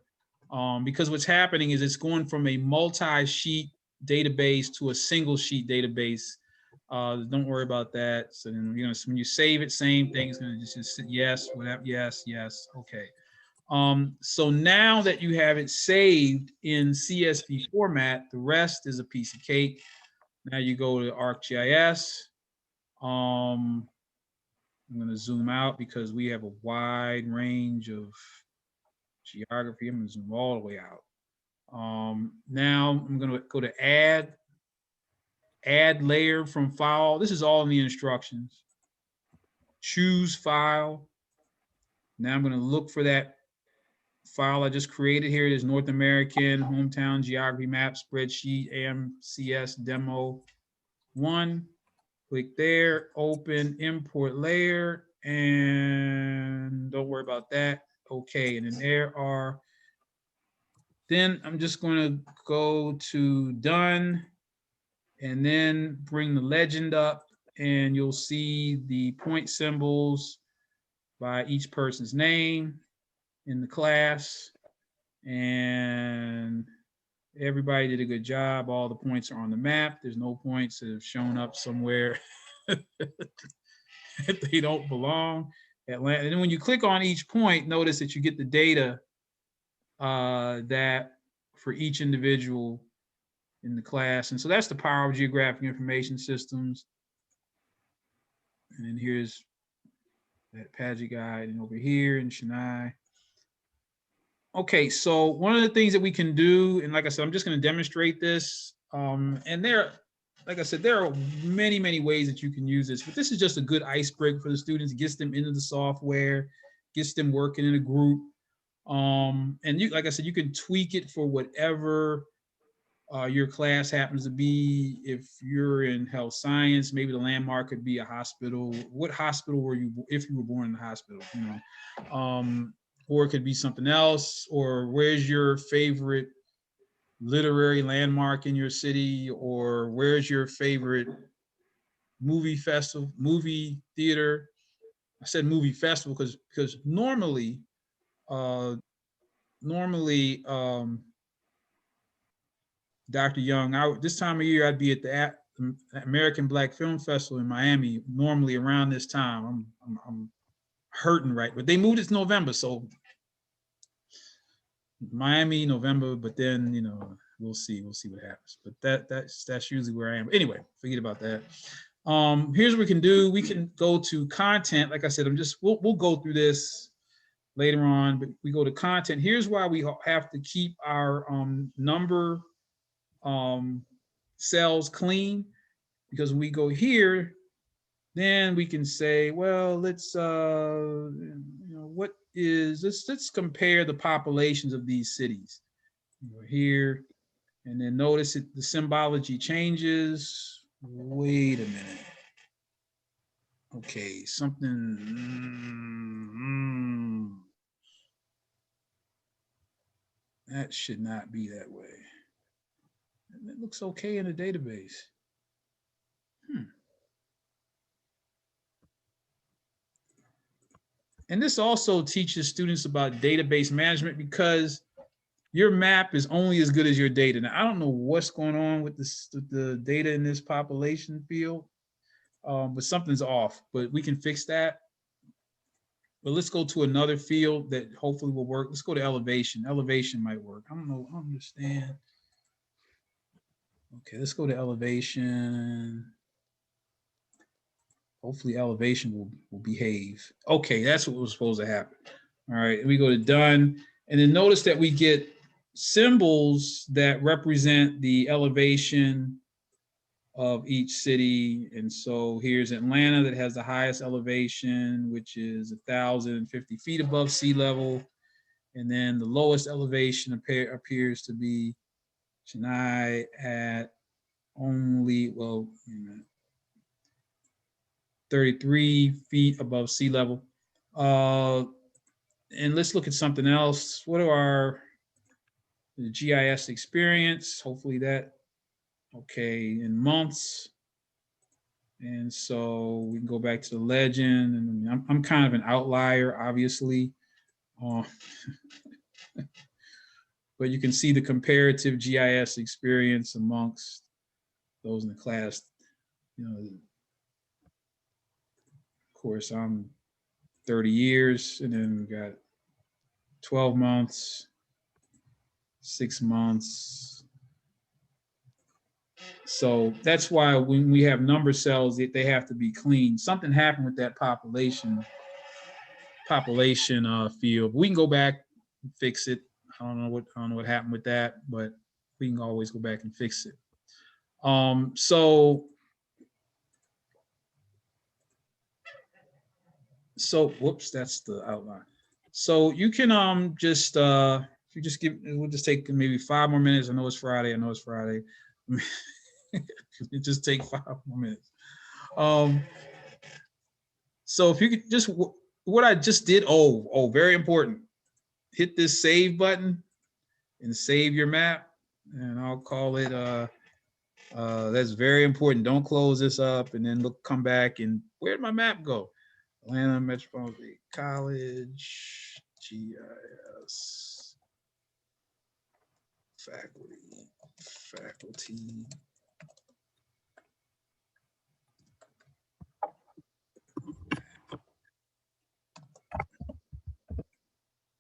Because what's happening is it's going from a multi-sheet database to a single sheet database. Don't worry about that. So then when you save it, same thing. It's going to just yes, whatever. Yes, yes. Okay. So now that you have it saved in CSV format, the rest is a piece of cake. Now you go to ArcGIS. I'm going to zoom out because we have a wide range of geography. I'm going to zoom all the way out. Now I'm going to go to add layer from file. This is all in the instructions. Choose file. Now I'm going to look for that file I just created here. It is North American Hometown Geography Map Spreadsheet, AMCS Demo 1. Click there, open, import layer, and don't worry about that. Okay, and then then I'm just going to go to done, and then bring the legend up, and you'll see the point symbols by each person's name in the class, and everybody did a good job. All the points are on the map. There's no points that have shown up somewhere if they don't belong. Atlanta. And then when you click on each point, notice that you get the data that for each individual in the class. And so that's the power of geographic information systems. And then here's that Paget guide, and over here in Chennai. Okay, so one of the things that we can do, and like I said, I'm just going to demonstrate this. And like I said, there are many, many ways that you can use this, but this is just a good icebreaker for the students, gets them into the software, gets them working in a group. And you, like I said, you can tweak it for whatever your class happens to be. If you're in health science, maybe the landmark could be a hospital. What hospital were you, if you were born in the hospital, you know? Or it could be something else, or where's your favorite literary landmark in your city, or where's your favorite movie festival, movie theater. I said movie festival because normally Dr. Young, this time of year I'd be at the American Black Film Festival in Miami, normally around this time. I'm hurting, right? But they moved it to November, so Miami, November, but then, you know, we'll see what happens. But that's usually where I am. Anyway, forget about that. Here's what we can do. We can go to content. Like I said, we'll go through this later on, but we go to content. Here's why we have to keep our number cells clean, because when we go here, then we can say, well, let's let's compare the populations of these cities. We're here, and then notice the symbology changes. Wait a minute. Okay, something that should not be that way. It looks okay in the database. And this also teaches students about database management, because your map is only as good as your data. Now, I don't know what's going on with the data in this population field, but something's off, but we can fix that. But let's go to another field that hopefully will work. Let's go to elevation. Elevation might work. I don't know, I don't understand. Okay, let's go to elevation. Hopefully elevation will behave. Okay, that's what was supposed to happen. All right, we go to done. And then notice that we get symbols that represent the elevation of each city. And so here's Atlanta, that has the highest elevation, which is 1,050 feet above sea level. And then the lowest elevation appears to be Chennai at only, 33 feet above sea level. And let's look at something else. What are the GIS experience? Hopefully that, okay, in months. And so we can go back to the legend, and I'm kind of an outlier, obviously. But you can see the comparative GIS experience amongst those in the class. You know, of course, I'm 30 years, and then we got 12 months, 6 months. So that's why when we have number cells, they have to be clean. Something happened with that population field. We can go back and fix it. I don't know what happened with that, but we can always go back and fix it. So whoops, that's the outline. So you can just if you just give, we'll just take maybe 5 more minutes. I know it's Friday. It just take 5 more minutes. So if you could just, what I just did, very important. Hit this save button and save your map. And I'll call it, that's very important. Don't close this up and then come back and where'd my map go? Atlanta Metropolitan College, GIS, faculty.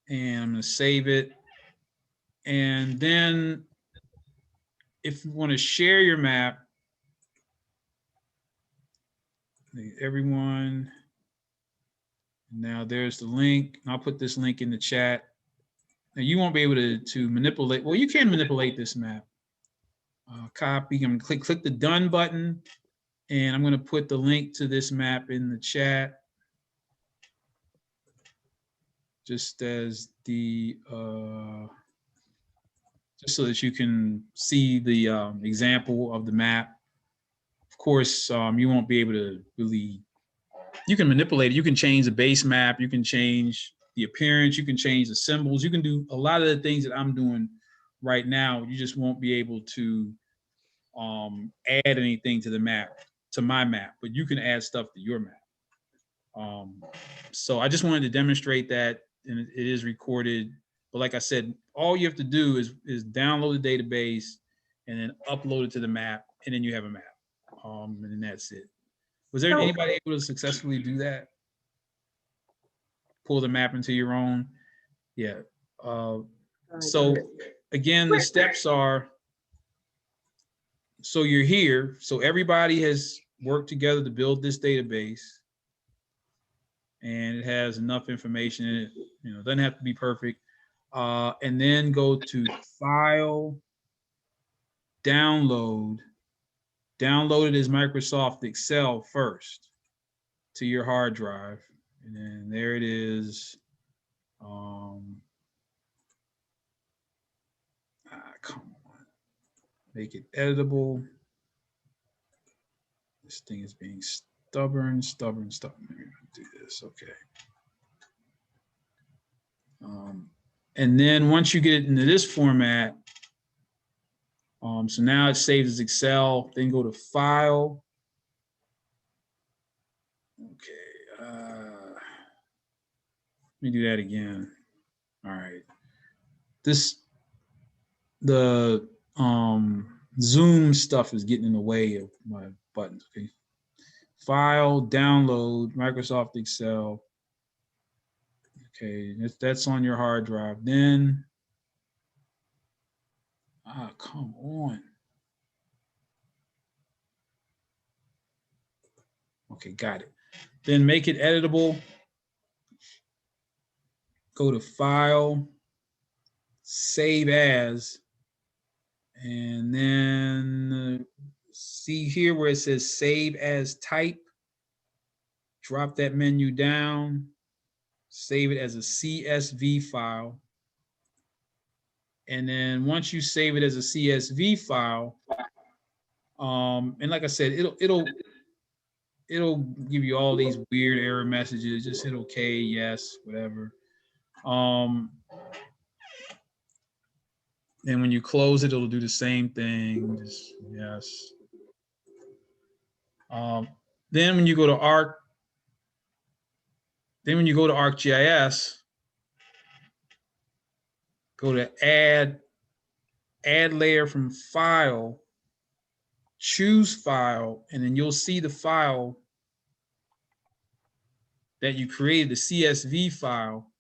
And I'm gonna save it. And then if you want to share your map, everyone, now there's the link. I'll put this link in the chat. Now you won't be able to manipulate, well, you can manipulate this map. Copy, I'm gonna click the done button, and I'm gonna put the link to this map in the chat. Just as the, just so that you can see the example of the map. Of course, you won't be able to really, you can manipulate it. You can change the base map. You can change the appearance. You can change the symbols. You can do a lot of the things that I'm doing right now. You just won't be able to add anything to the map, to my map, but you can add stuff to your map. So I just wanted to demonstrate that, and it is recorded. But like I said, all you have to do is download the database and then upload it to the map, and then you have a map. And then that's it. Was there anybody able to successfully do that? Pull the map into your own? Yeah. So again, the steps are, so you're here. So everybody has worked together to build this database. And it has enough information in it, it doesn't have to be perfect. And then go to File, Download. Download it as Microsoft Excel first to your hard drive. And then there it is. Come on. Make it editable. This thing is being stubborn. Let me do this, okay. And then once you get it into this format, so now it saves as Excel, then go to File. Okay, let me do that again. All right. The Zoom stuff is getting in the way of my buttons, okay? File, Download, Microsoft Excel. Okay, that's on your hard drive. Then, come on. Okay, got it. Then make it editable. Go to File, Save As, and then see here where it says Save As Type. Drop that menu down. Save it as a CSV file. And then once you save it as a CSV file, and like I said, it'll give you all these weird error messages. Just hit OK, yes, whatever. And when you close it, it'll do the same thing. Just yes. Then when you go to ArcGIS, go to add layer from File, choose File, and then you'll see the file that you created, the CSV file,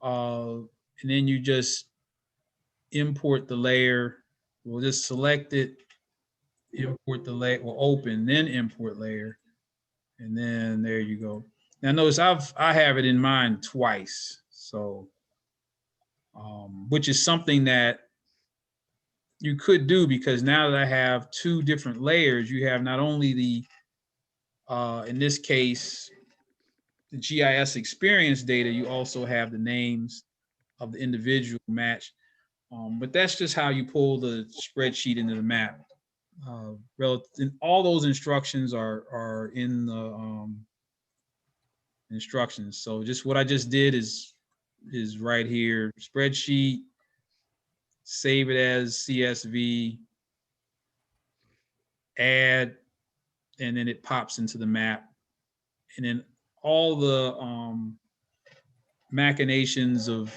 and then you just import the layer. We'll just select it, import the layer, we'll open, then import layer, and then there you go. Now notice I have it in mind twice, so which is something that you could do, because now that I have 2 different layers, you have not only the in this case the GIS experience data, you also have the names of the individual match. But that's just how you pull the spreadsheet into the map. And all those instructions are in the instructions. So just what I just did is right here, spreadsheet, save it as CSV, add, and then it pops into the map. And then all the machinations of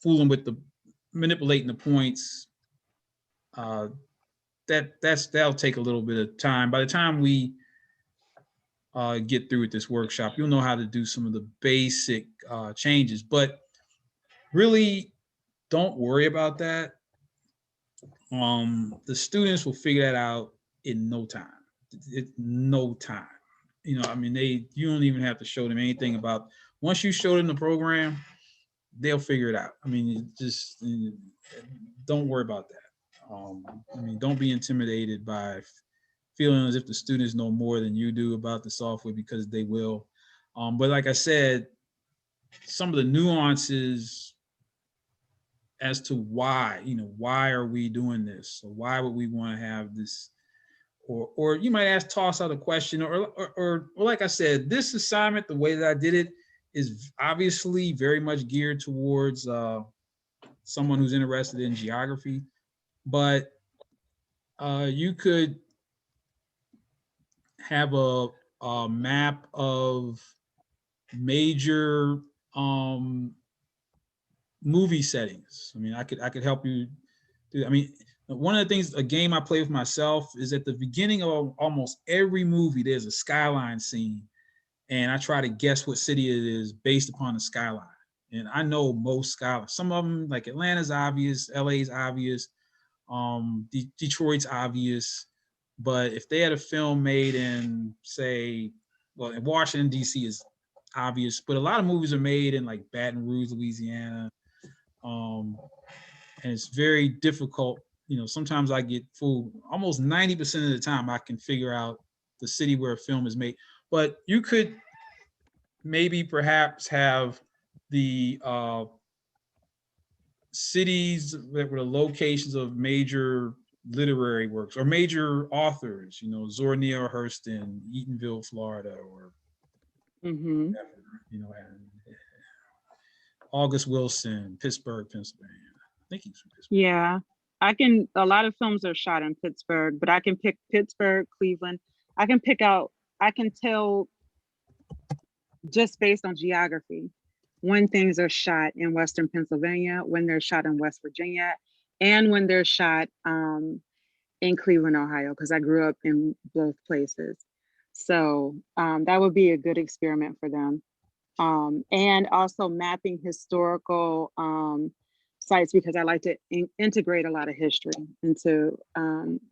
fooling with the manipulating the points, that'll take a little bit of time. By the time we get through with this workshop, you'll know how to do some of the basic changes, but really don't worry about that. The students will figure that out in no time. No time. You know, I mean, you don't even have to show them anything about, once you show them the program, they'll figure it out. I mean, just don't worry about that. I mean, don't be intimidated by feeling as if the students know more than you do about the software, because they will. But like I said, some of the nuances as to why, why are we doing this? Or why would we want to have this? Or you might toss out a question, or like I said, this assignment, the way that I did it, is obviously very much geared towards someone who's interested in geography, but you could have a map of major movie settings. I mean, I could help you do. I mean, one of the things, a game I play with myself, is at the beginning of almost every movie, there's a skyline scene, and I try to guess what city it is based upon the skyline. And I know most skylines. Some of them, like Atlanta's obvious, LA's obvious, Detroit's obvious. But if they had a film made in, say, well, in Washington, D.C. is obvious, but a lot of movies are made in like Baton Rouge, Louisiana. And it's very difficult. Sometimes I get fooled. Almost 90% of the time, I can figure out the city where a film is made. But you could maybe perhaps have the cities that were the locations of major literary works or major authors, Zora Neale Hurston, Eatonville, Florida, or Mm-hmm. and August Wilson, Pittsburgh, Pennsylvania. I think he's from Pittsburgh. Yeah, a lot of films are shot in Pittsburgh, but I can pick Pittsburgh, Cleveland. I can tell just based on geography when things are shot in Western Pennsylvania, when they're shot in West Virginia, and when they're shot in Cleveland, Ohio, because I grew up in both places. So that would be a good experiment for them. And also mapping historical sites, because I like to integrate a lot of history into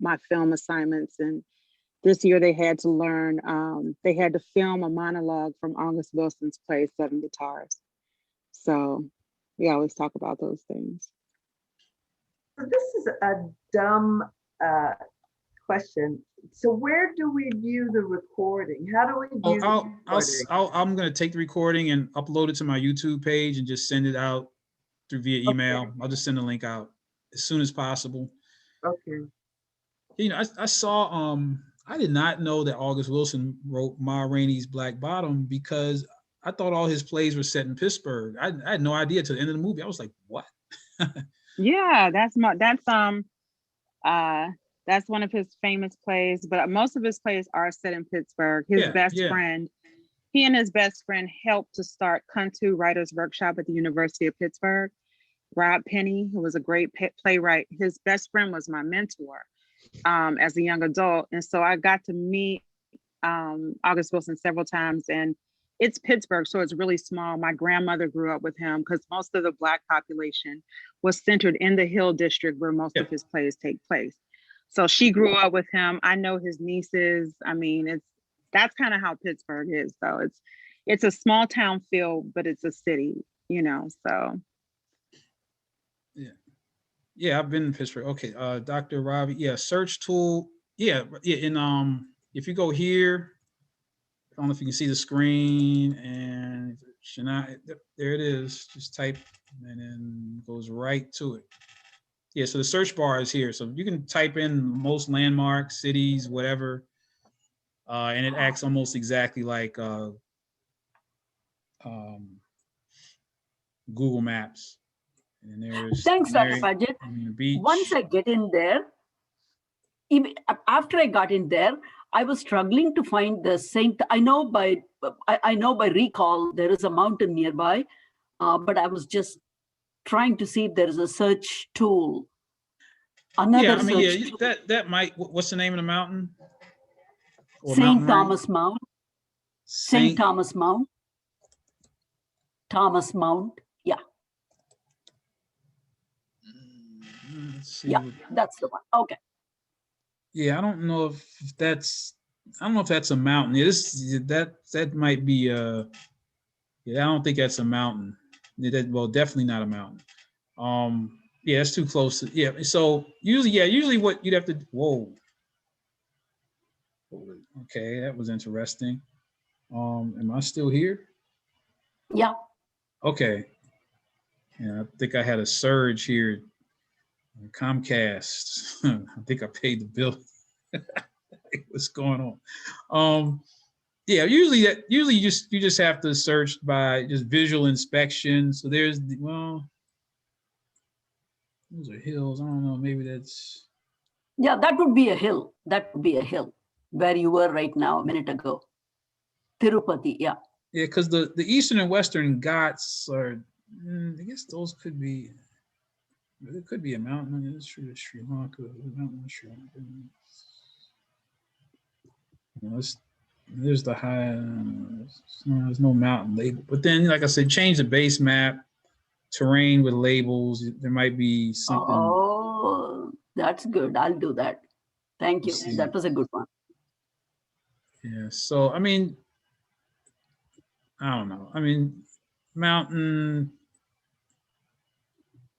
my film assignments. And this year they had to learn, they had to film a monologue from August Wilson's play, Seven Guitars. So we always talk about those things. So this is a dumb question. So where do we view the recording? How do we view the recording? I'm going to take the recording and upload it to my YouTube page and just send it out via email. Okay. I'll just send the link out as soon as possible. Okay. I saw, I did not know that August Wilson wrote Ma Rainey's Black Bottom, because I thought all his plays were set in Pittsburgh. I had no idea till the end of the movie. I was like, what? Yeah, that's one of his famous plays, but most of his plays are set in Pittsburgh. His best friend, he and his best friend helped to start Kuntu Writers Workshop at the University of Pittsburgh. Rob Penny, who was a great playwright, his best friend was my mentor as a young adult. And so I got to meet August Wilson several times, and it's Pittsburgh, so it's really small. My grandmother grew up with him because most of the Black population was centered in the Hill District, where most of his plays take place. So she grew up with him. I know his nieces. I mean, that's kind of how Pittsburgh is. So it's a small town feel, but it's a city, so. Yeah, I've been in Pittsburgh. Okay, Dr. Ravi, search tool. And if you go here, don't know if you can see the screen, and there it is. Just type and then goes right to it. Yeah, so the search bar is here. So you can type in most landmarks, cities, whatever, and it acts almost exactly like Google Maps. And there's Thanks, Dr. Mary, Paget. the beach. Once I get in there, after I got in there, I was struggling to find the Saint. I know by recall there is a mountain nearby, but I was just trying to see if there is a search tool. Another search tool. that might. What's the name of the mountain? St. Thomas Mount. St. Thomas Mount. Thomas Mount. Yeah. Let's see. Yeah, that's the one. Okay. Yeah, I don't know if that's a mountain. Yeah, that might be yeah, I don't think that's a mountain. Well, definitely not a mountain. Yeah, it's too close. Yeah, so usually what you'd have to, whoa. Okay, that was interesting. Am I still here? Yeah. Okay. Yeah, I think I had a surge here. Comcast. I think I paid the bill. What's going on? Yeah, usually you just have to search by just visual inspection. So there's those are hills. I don't know. Maybe that's. Yeah, that would be a hill. That would be a hill where you were right now a minute ago. Tirupati. Yeah. Yeah, because the eastern and western Ghats are. I guess those could be. It could be a mountain. It's Sri Lanka. Mountain Sri Lanka. There's the high. There's no mountain label. But then, like I said, change the base map, terrain with labels. There might be something. Oh, that's good. I'll do that. Thank you. That was a good one. Yeah. So I mean, I don't know. I mean, mountain.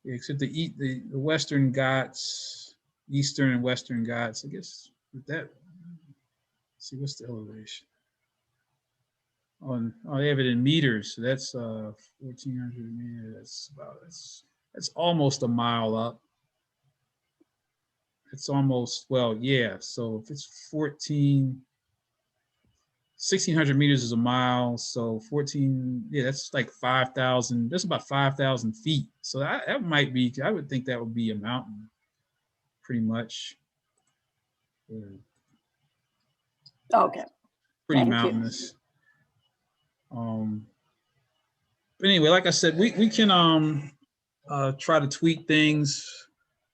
Yeah, except the Western Ghats, Eastern and Western Ghats. I guess with that. Let's see, what's the elevation? Oh, they have it in meters. So that's 1,400 meters. That's almost a mile up. It's almost, well, yeah. So if it's 1,600 meters is a mile. So 14, yeah, that's like 5,000. That's about 5,000 feet. So that might be, I would think that would be a mountain, pretty much. Yeah. Okay. Pretty mountainous. But anyway, like I said, we can try to tweak things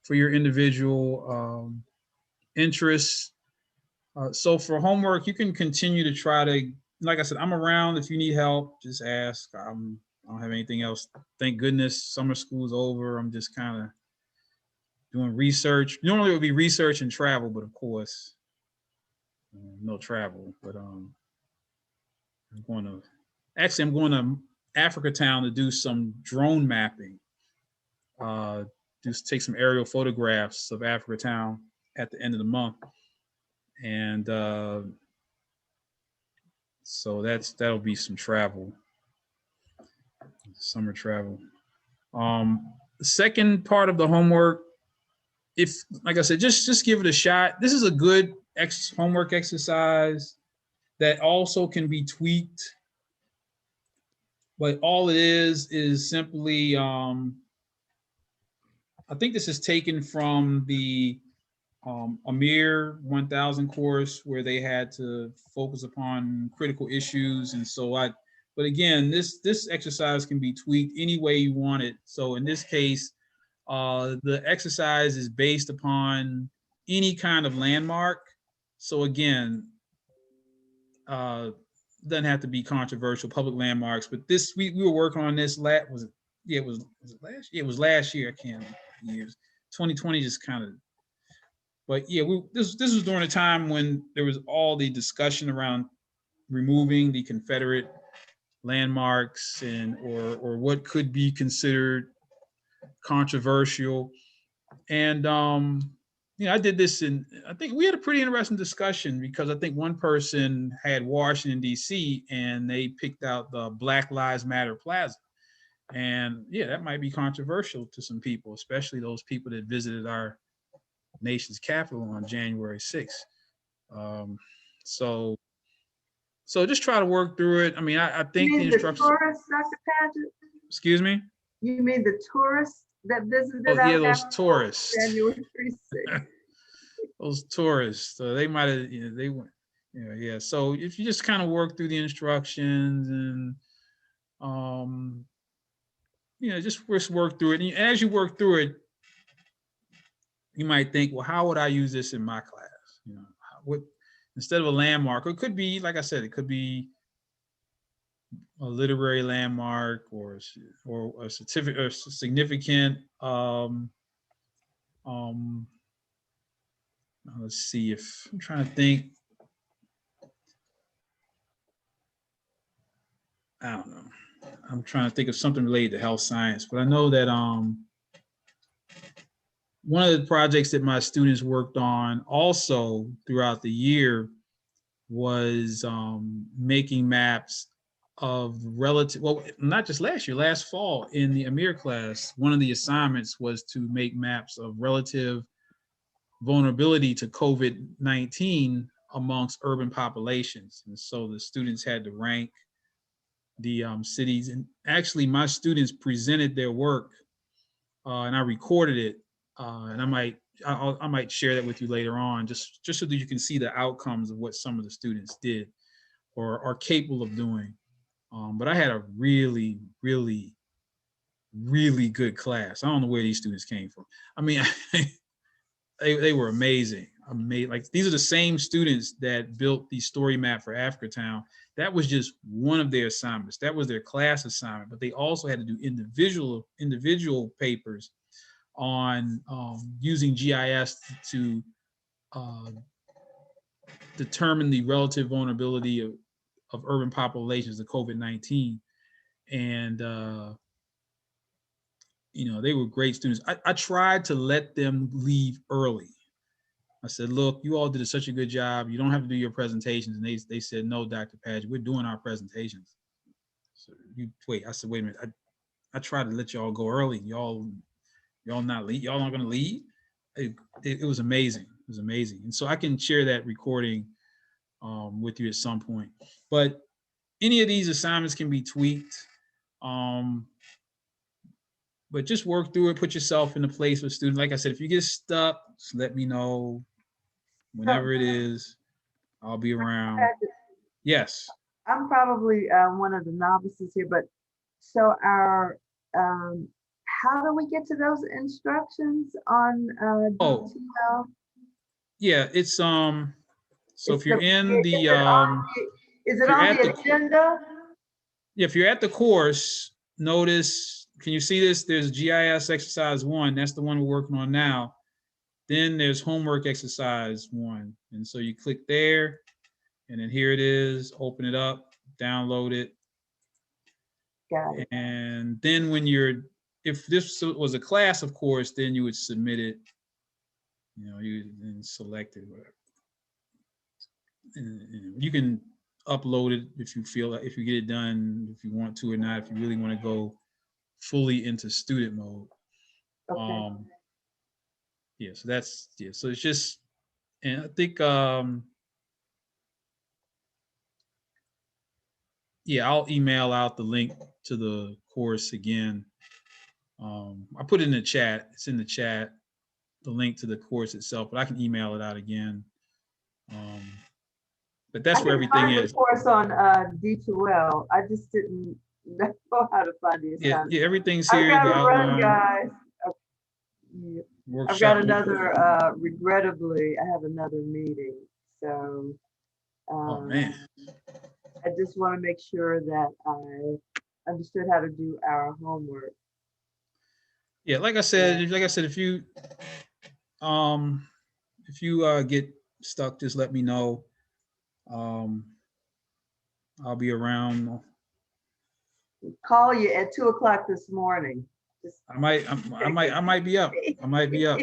for your individual interests. So for homework, you can continue to try to, like I said, I'm around if you need help, just ask. I don't have anything else. Thank goodness summer school's over. I'm just kind of doing research. Normally it would be research and travel, but of course, no travel. But I'm going to Africa Town to do some drone mapping. Just take some aerial photographs of Africa Town at the end of the month. And so that'll be some travel, summer travel. The second part of the homework, if, like I said, just give it a shot. This is a good homework exercise that also can be tweaked. But all it is simply, I think this is taken from the Amir 1000 course where they had to focus upon critical issues. And so but again, this exercise can be tweaked any way you want it. So in this case, the exercise is based upon any kind of landmark. So again, doesn't have to be controversial, public landmarks, but this, we were working on this was it last year? It was last year, I can't remember years. 2020 just kind of, but yeah, this was during a time when there was all the discussion around removing the Confederate landmarks and or what could be considered controversial. And I did this I think we had a pretty interesting discussion because I think one person had Washington, D.C., and they picked out the Black Lives Matter Plaza. And yeah, that might be controversial to some people, especially those people that visited our nation's capital on January 6th. So just try to work through it. I mean, I You think the mean the instructions, tourists, Dr. Paget? excuse me? You mean the tourists that visited Oh, yeah, our those capital tourists. January 6th? Those tourists, they might have, they went, yeah. So if you just kind of work through the instructions and, just work through it. And as you work through it, you might think, well, how would I use this in my class? What, instead of a landmark, it could be, like I said, it could be a literary landmark or a certificate or significant, let's see if I'm trying to think. I don't know. I'm trying to think of something related to health science, but I know that one of the projects that my students worked on also throughout the year was making maps of relative, well, not just last year, last fall in the Amir class, one of the assignments was to make maps of relative vulnerability to COVID-19 amongst urban populations. And so the students had to rank the cities, and actually my students presented their work and I recorded it, and I might share that with you later on, just so that you can see the outcomes of what some of the students did or are capable of doing. But I had a really, really, really good class. I don't know where these students came from. I mean, they were amazing. Like, these are the same students that built the story map for Africatown. That was just one of their assignments. That was their class assignment, but they also had to do individual papers on using GIS to determine the relative vulnerability of urban populations to COVID-19. And, they were great students. I tried to let them leave early. I said, look, you all did such a good job. You don't have to do your presentations. And they said, no, Dr. Paget, we're doing our presentations. So I said, wait a minute. I tried to let y'all go early. Y'all not leave. Y'all not going to leave. It was amazing. It was amazing. And so I can share that recording with you at some point. But any of these assignments can be tweaked. But just work through it. Put yourself in the place of students. Like I said, if you get stuck, just let me know. Whenever it is, I'll be around. Yes. I'm probably one of the novices here, but so how do we get to those instructions on DTL? Yeah, it's so if you're in the is it on the agenda? Yeah, if you're at the course, notice, can you see this? There's GIS exercise 1. That's the one we're working on now. Then there's homework exercise 1. And so you click there, and then here it is, open it up, download it. Got it. And then if this was a class, of course, then you would submit it, you then select it, whatever. And you can upload it if you feel like, if you get it done, if you want to or not, if you really want to go fully into student mode. Okay. So that's, so it's just, and I think, I'll email out the link to the course again. I put it in the chat. It's in the chat, the link to the course itself, but I can email it out again. But that's where everything is. The course on D2L. I just didn't know how to find the assignment. Yeah, everything's here. I've got to run, guys. I've got another, regrettably, I have another meeting. So, oh man. I just want to make sure that I understood how to do our homework. Yeah, like I said, if you get stuck, just let me know. I'll be around. Call you at 2 o'clock this morning. I might be up. I might be up.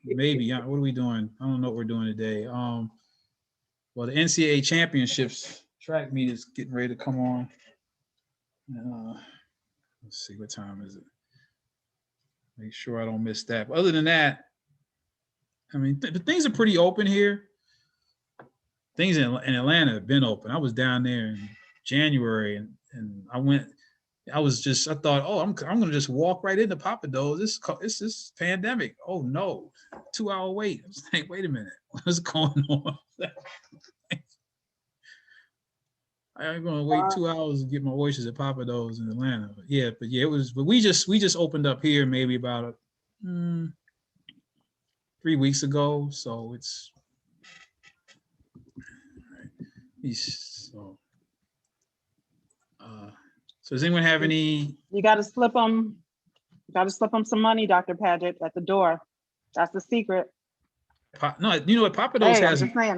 maybe. What are we doing? I don't know what we're doing today. Well, the NCAA championships track meet is getting ready to come on. Let's see, what time is it? Make sure I don't miss that. But other than that, I mean, things are pretty open here. Things in Atlanta have been open. I was down there in January, and I thought, oh, I'm gonna just walk right into Papados. This is pandemic. Oh no, 2-hour wait. I was like, wait a minute, what's going on? I'm gonna wait 2 hours to get my oysters at Papados in Atlanta. But we just opened up here maybe about 3 weeks ago. So it's so does anyone have any? You got to slip them. Some money, Dr. Paget, at the door. That's the secret. No, you know what Papados Hey, I'm has. just saying.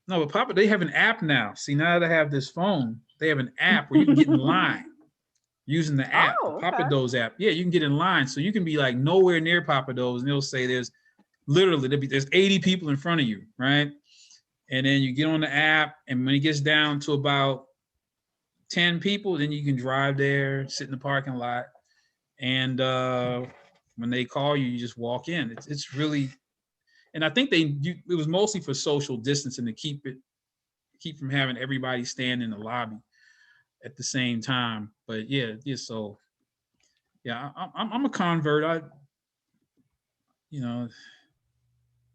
No, but they have an app now. See, now that I have this phone, they have an app where you can get in line using the app, Oh, the okay. Papados app. Yeah, you can get in line. So you can be like nowhere near Papados, and they'll say there's 80 people in front of you, right? And then you get on the app, and when it gets down to about 10 people, then you can drive there, sit in the parking lot, and when they call you, you just walk in. It's really, and I think it was mostly for social distancing to keep from having everybody stand in the lobby at the same time. But so I'm a convert. I'm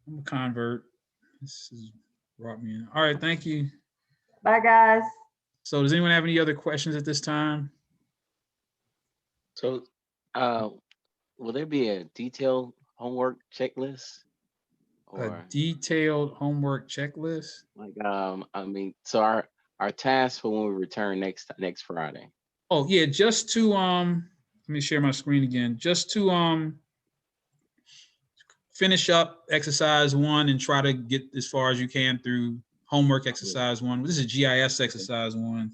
a convert. This has brought me in. All right, thank you. Bye, guys. So does anyone have any other questions at this time? So, will there be a detailed homework checklist? A detailed homework checklist? Like, I mean, so our task for when we return next Friday. Oh yeah, just to let me share my screen again. Just to finish up exercise 1 and try to get as far as you can through homework exercise 1. This is GIS exercise 1,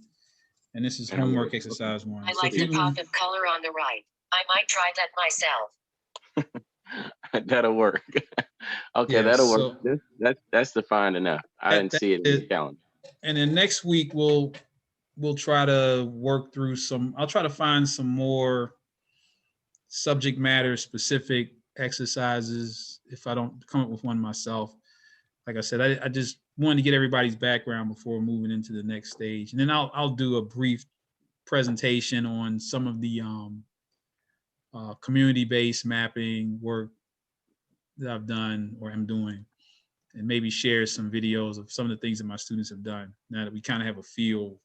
and this is homework exercise 1. I like the pop of color on the right. I might try that myself. That'll work. Okay, Yeah, that'll so work. That's defined enough. I didn't see it in the calendar. And then next week we'll try to work through I'll try to find some more subject matter specific exercises if I don't come up with one myself. Like I said, I just wanted to get everybody's background before moving into the next stage. And then I'll do a brief presentation on some of the community-based mapping work that I've done or am doing, and maybe share some videos of some of the things that my students have done now that we kind of have a feel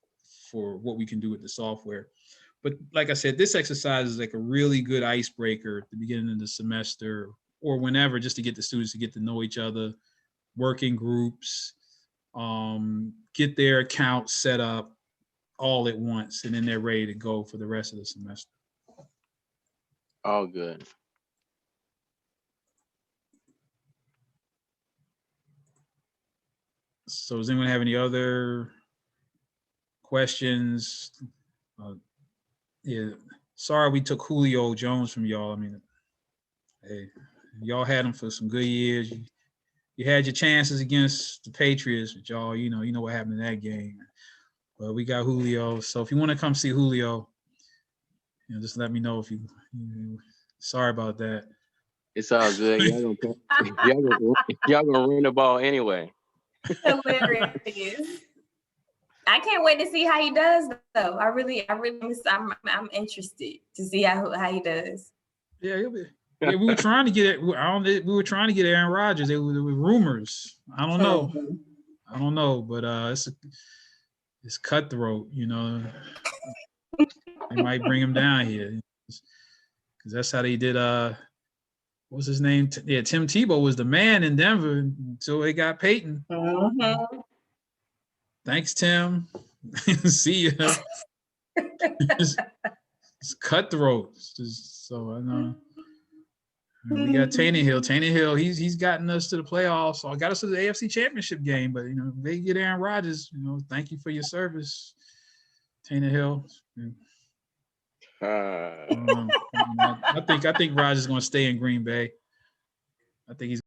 for what we can do with the software. But like I said, this exercise is like a really good icebreaker at the beginning of the semester or whenever, just to get the students to get to know each other, work in groups, get their account set up all at once, and then they're ready to go for the rest of the semester. All good. So does anyone have any other questions? Yeah, sorry we took Julio Jones from y'all. I mean, hey, y'all had him for some good years. You had your chances against the Patriots, but y'all, you know what happened in that game. But we got Julio. So if you want to come see Julio, just let me know if you sorry about that. It's all good. Y'all gonna run the ball anyway. Hilarious. I can't wait to see how he does though. I'm interested to see how he does. Yeah, he'll be. Yeah, we were trying to get it. We were trying to get Aaron Rodgers. There were rumors. I don't know, but it's cutthroat. They might bring him down here because that's how they did. What was his name? Tim Tebow was the man in Denver until they got Peyton. Mm-hmm. Thanks, Tim. See ya. It's cutthroat. So I know. We got Tannehill. Tannehill, he's gotten us to the playoffs. So I got us to the AFC Championship game. But they get Aaron Rodgers. Thank you for your service, Tannehill. I think Rodgers is going to stay in Green Bay. I think he's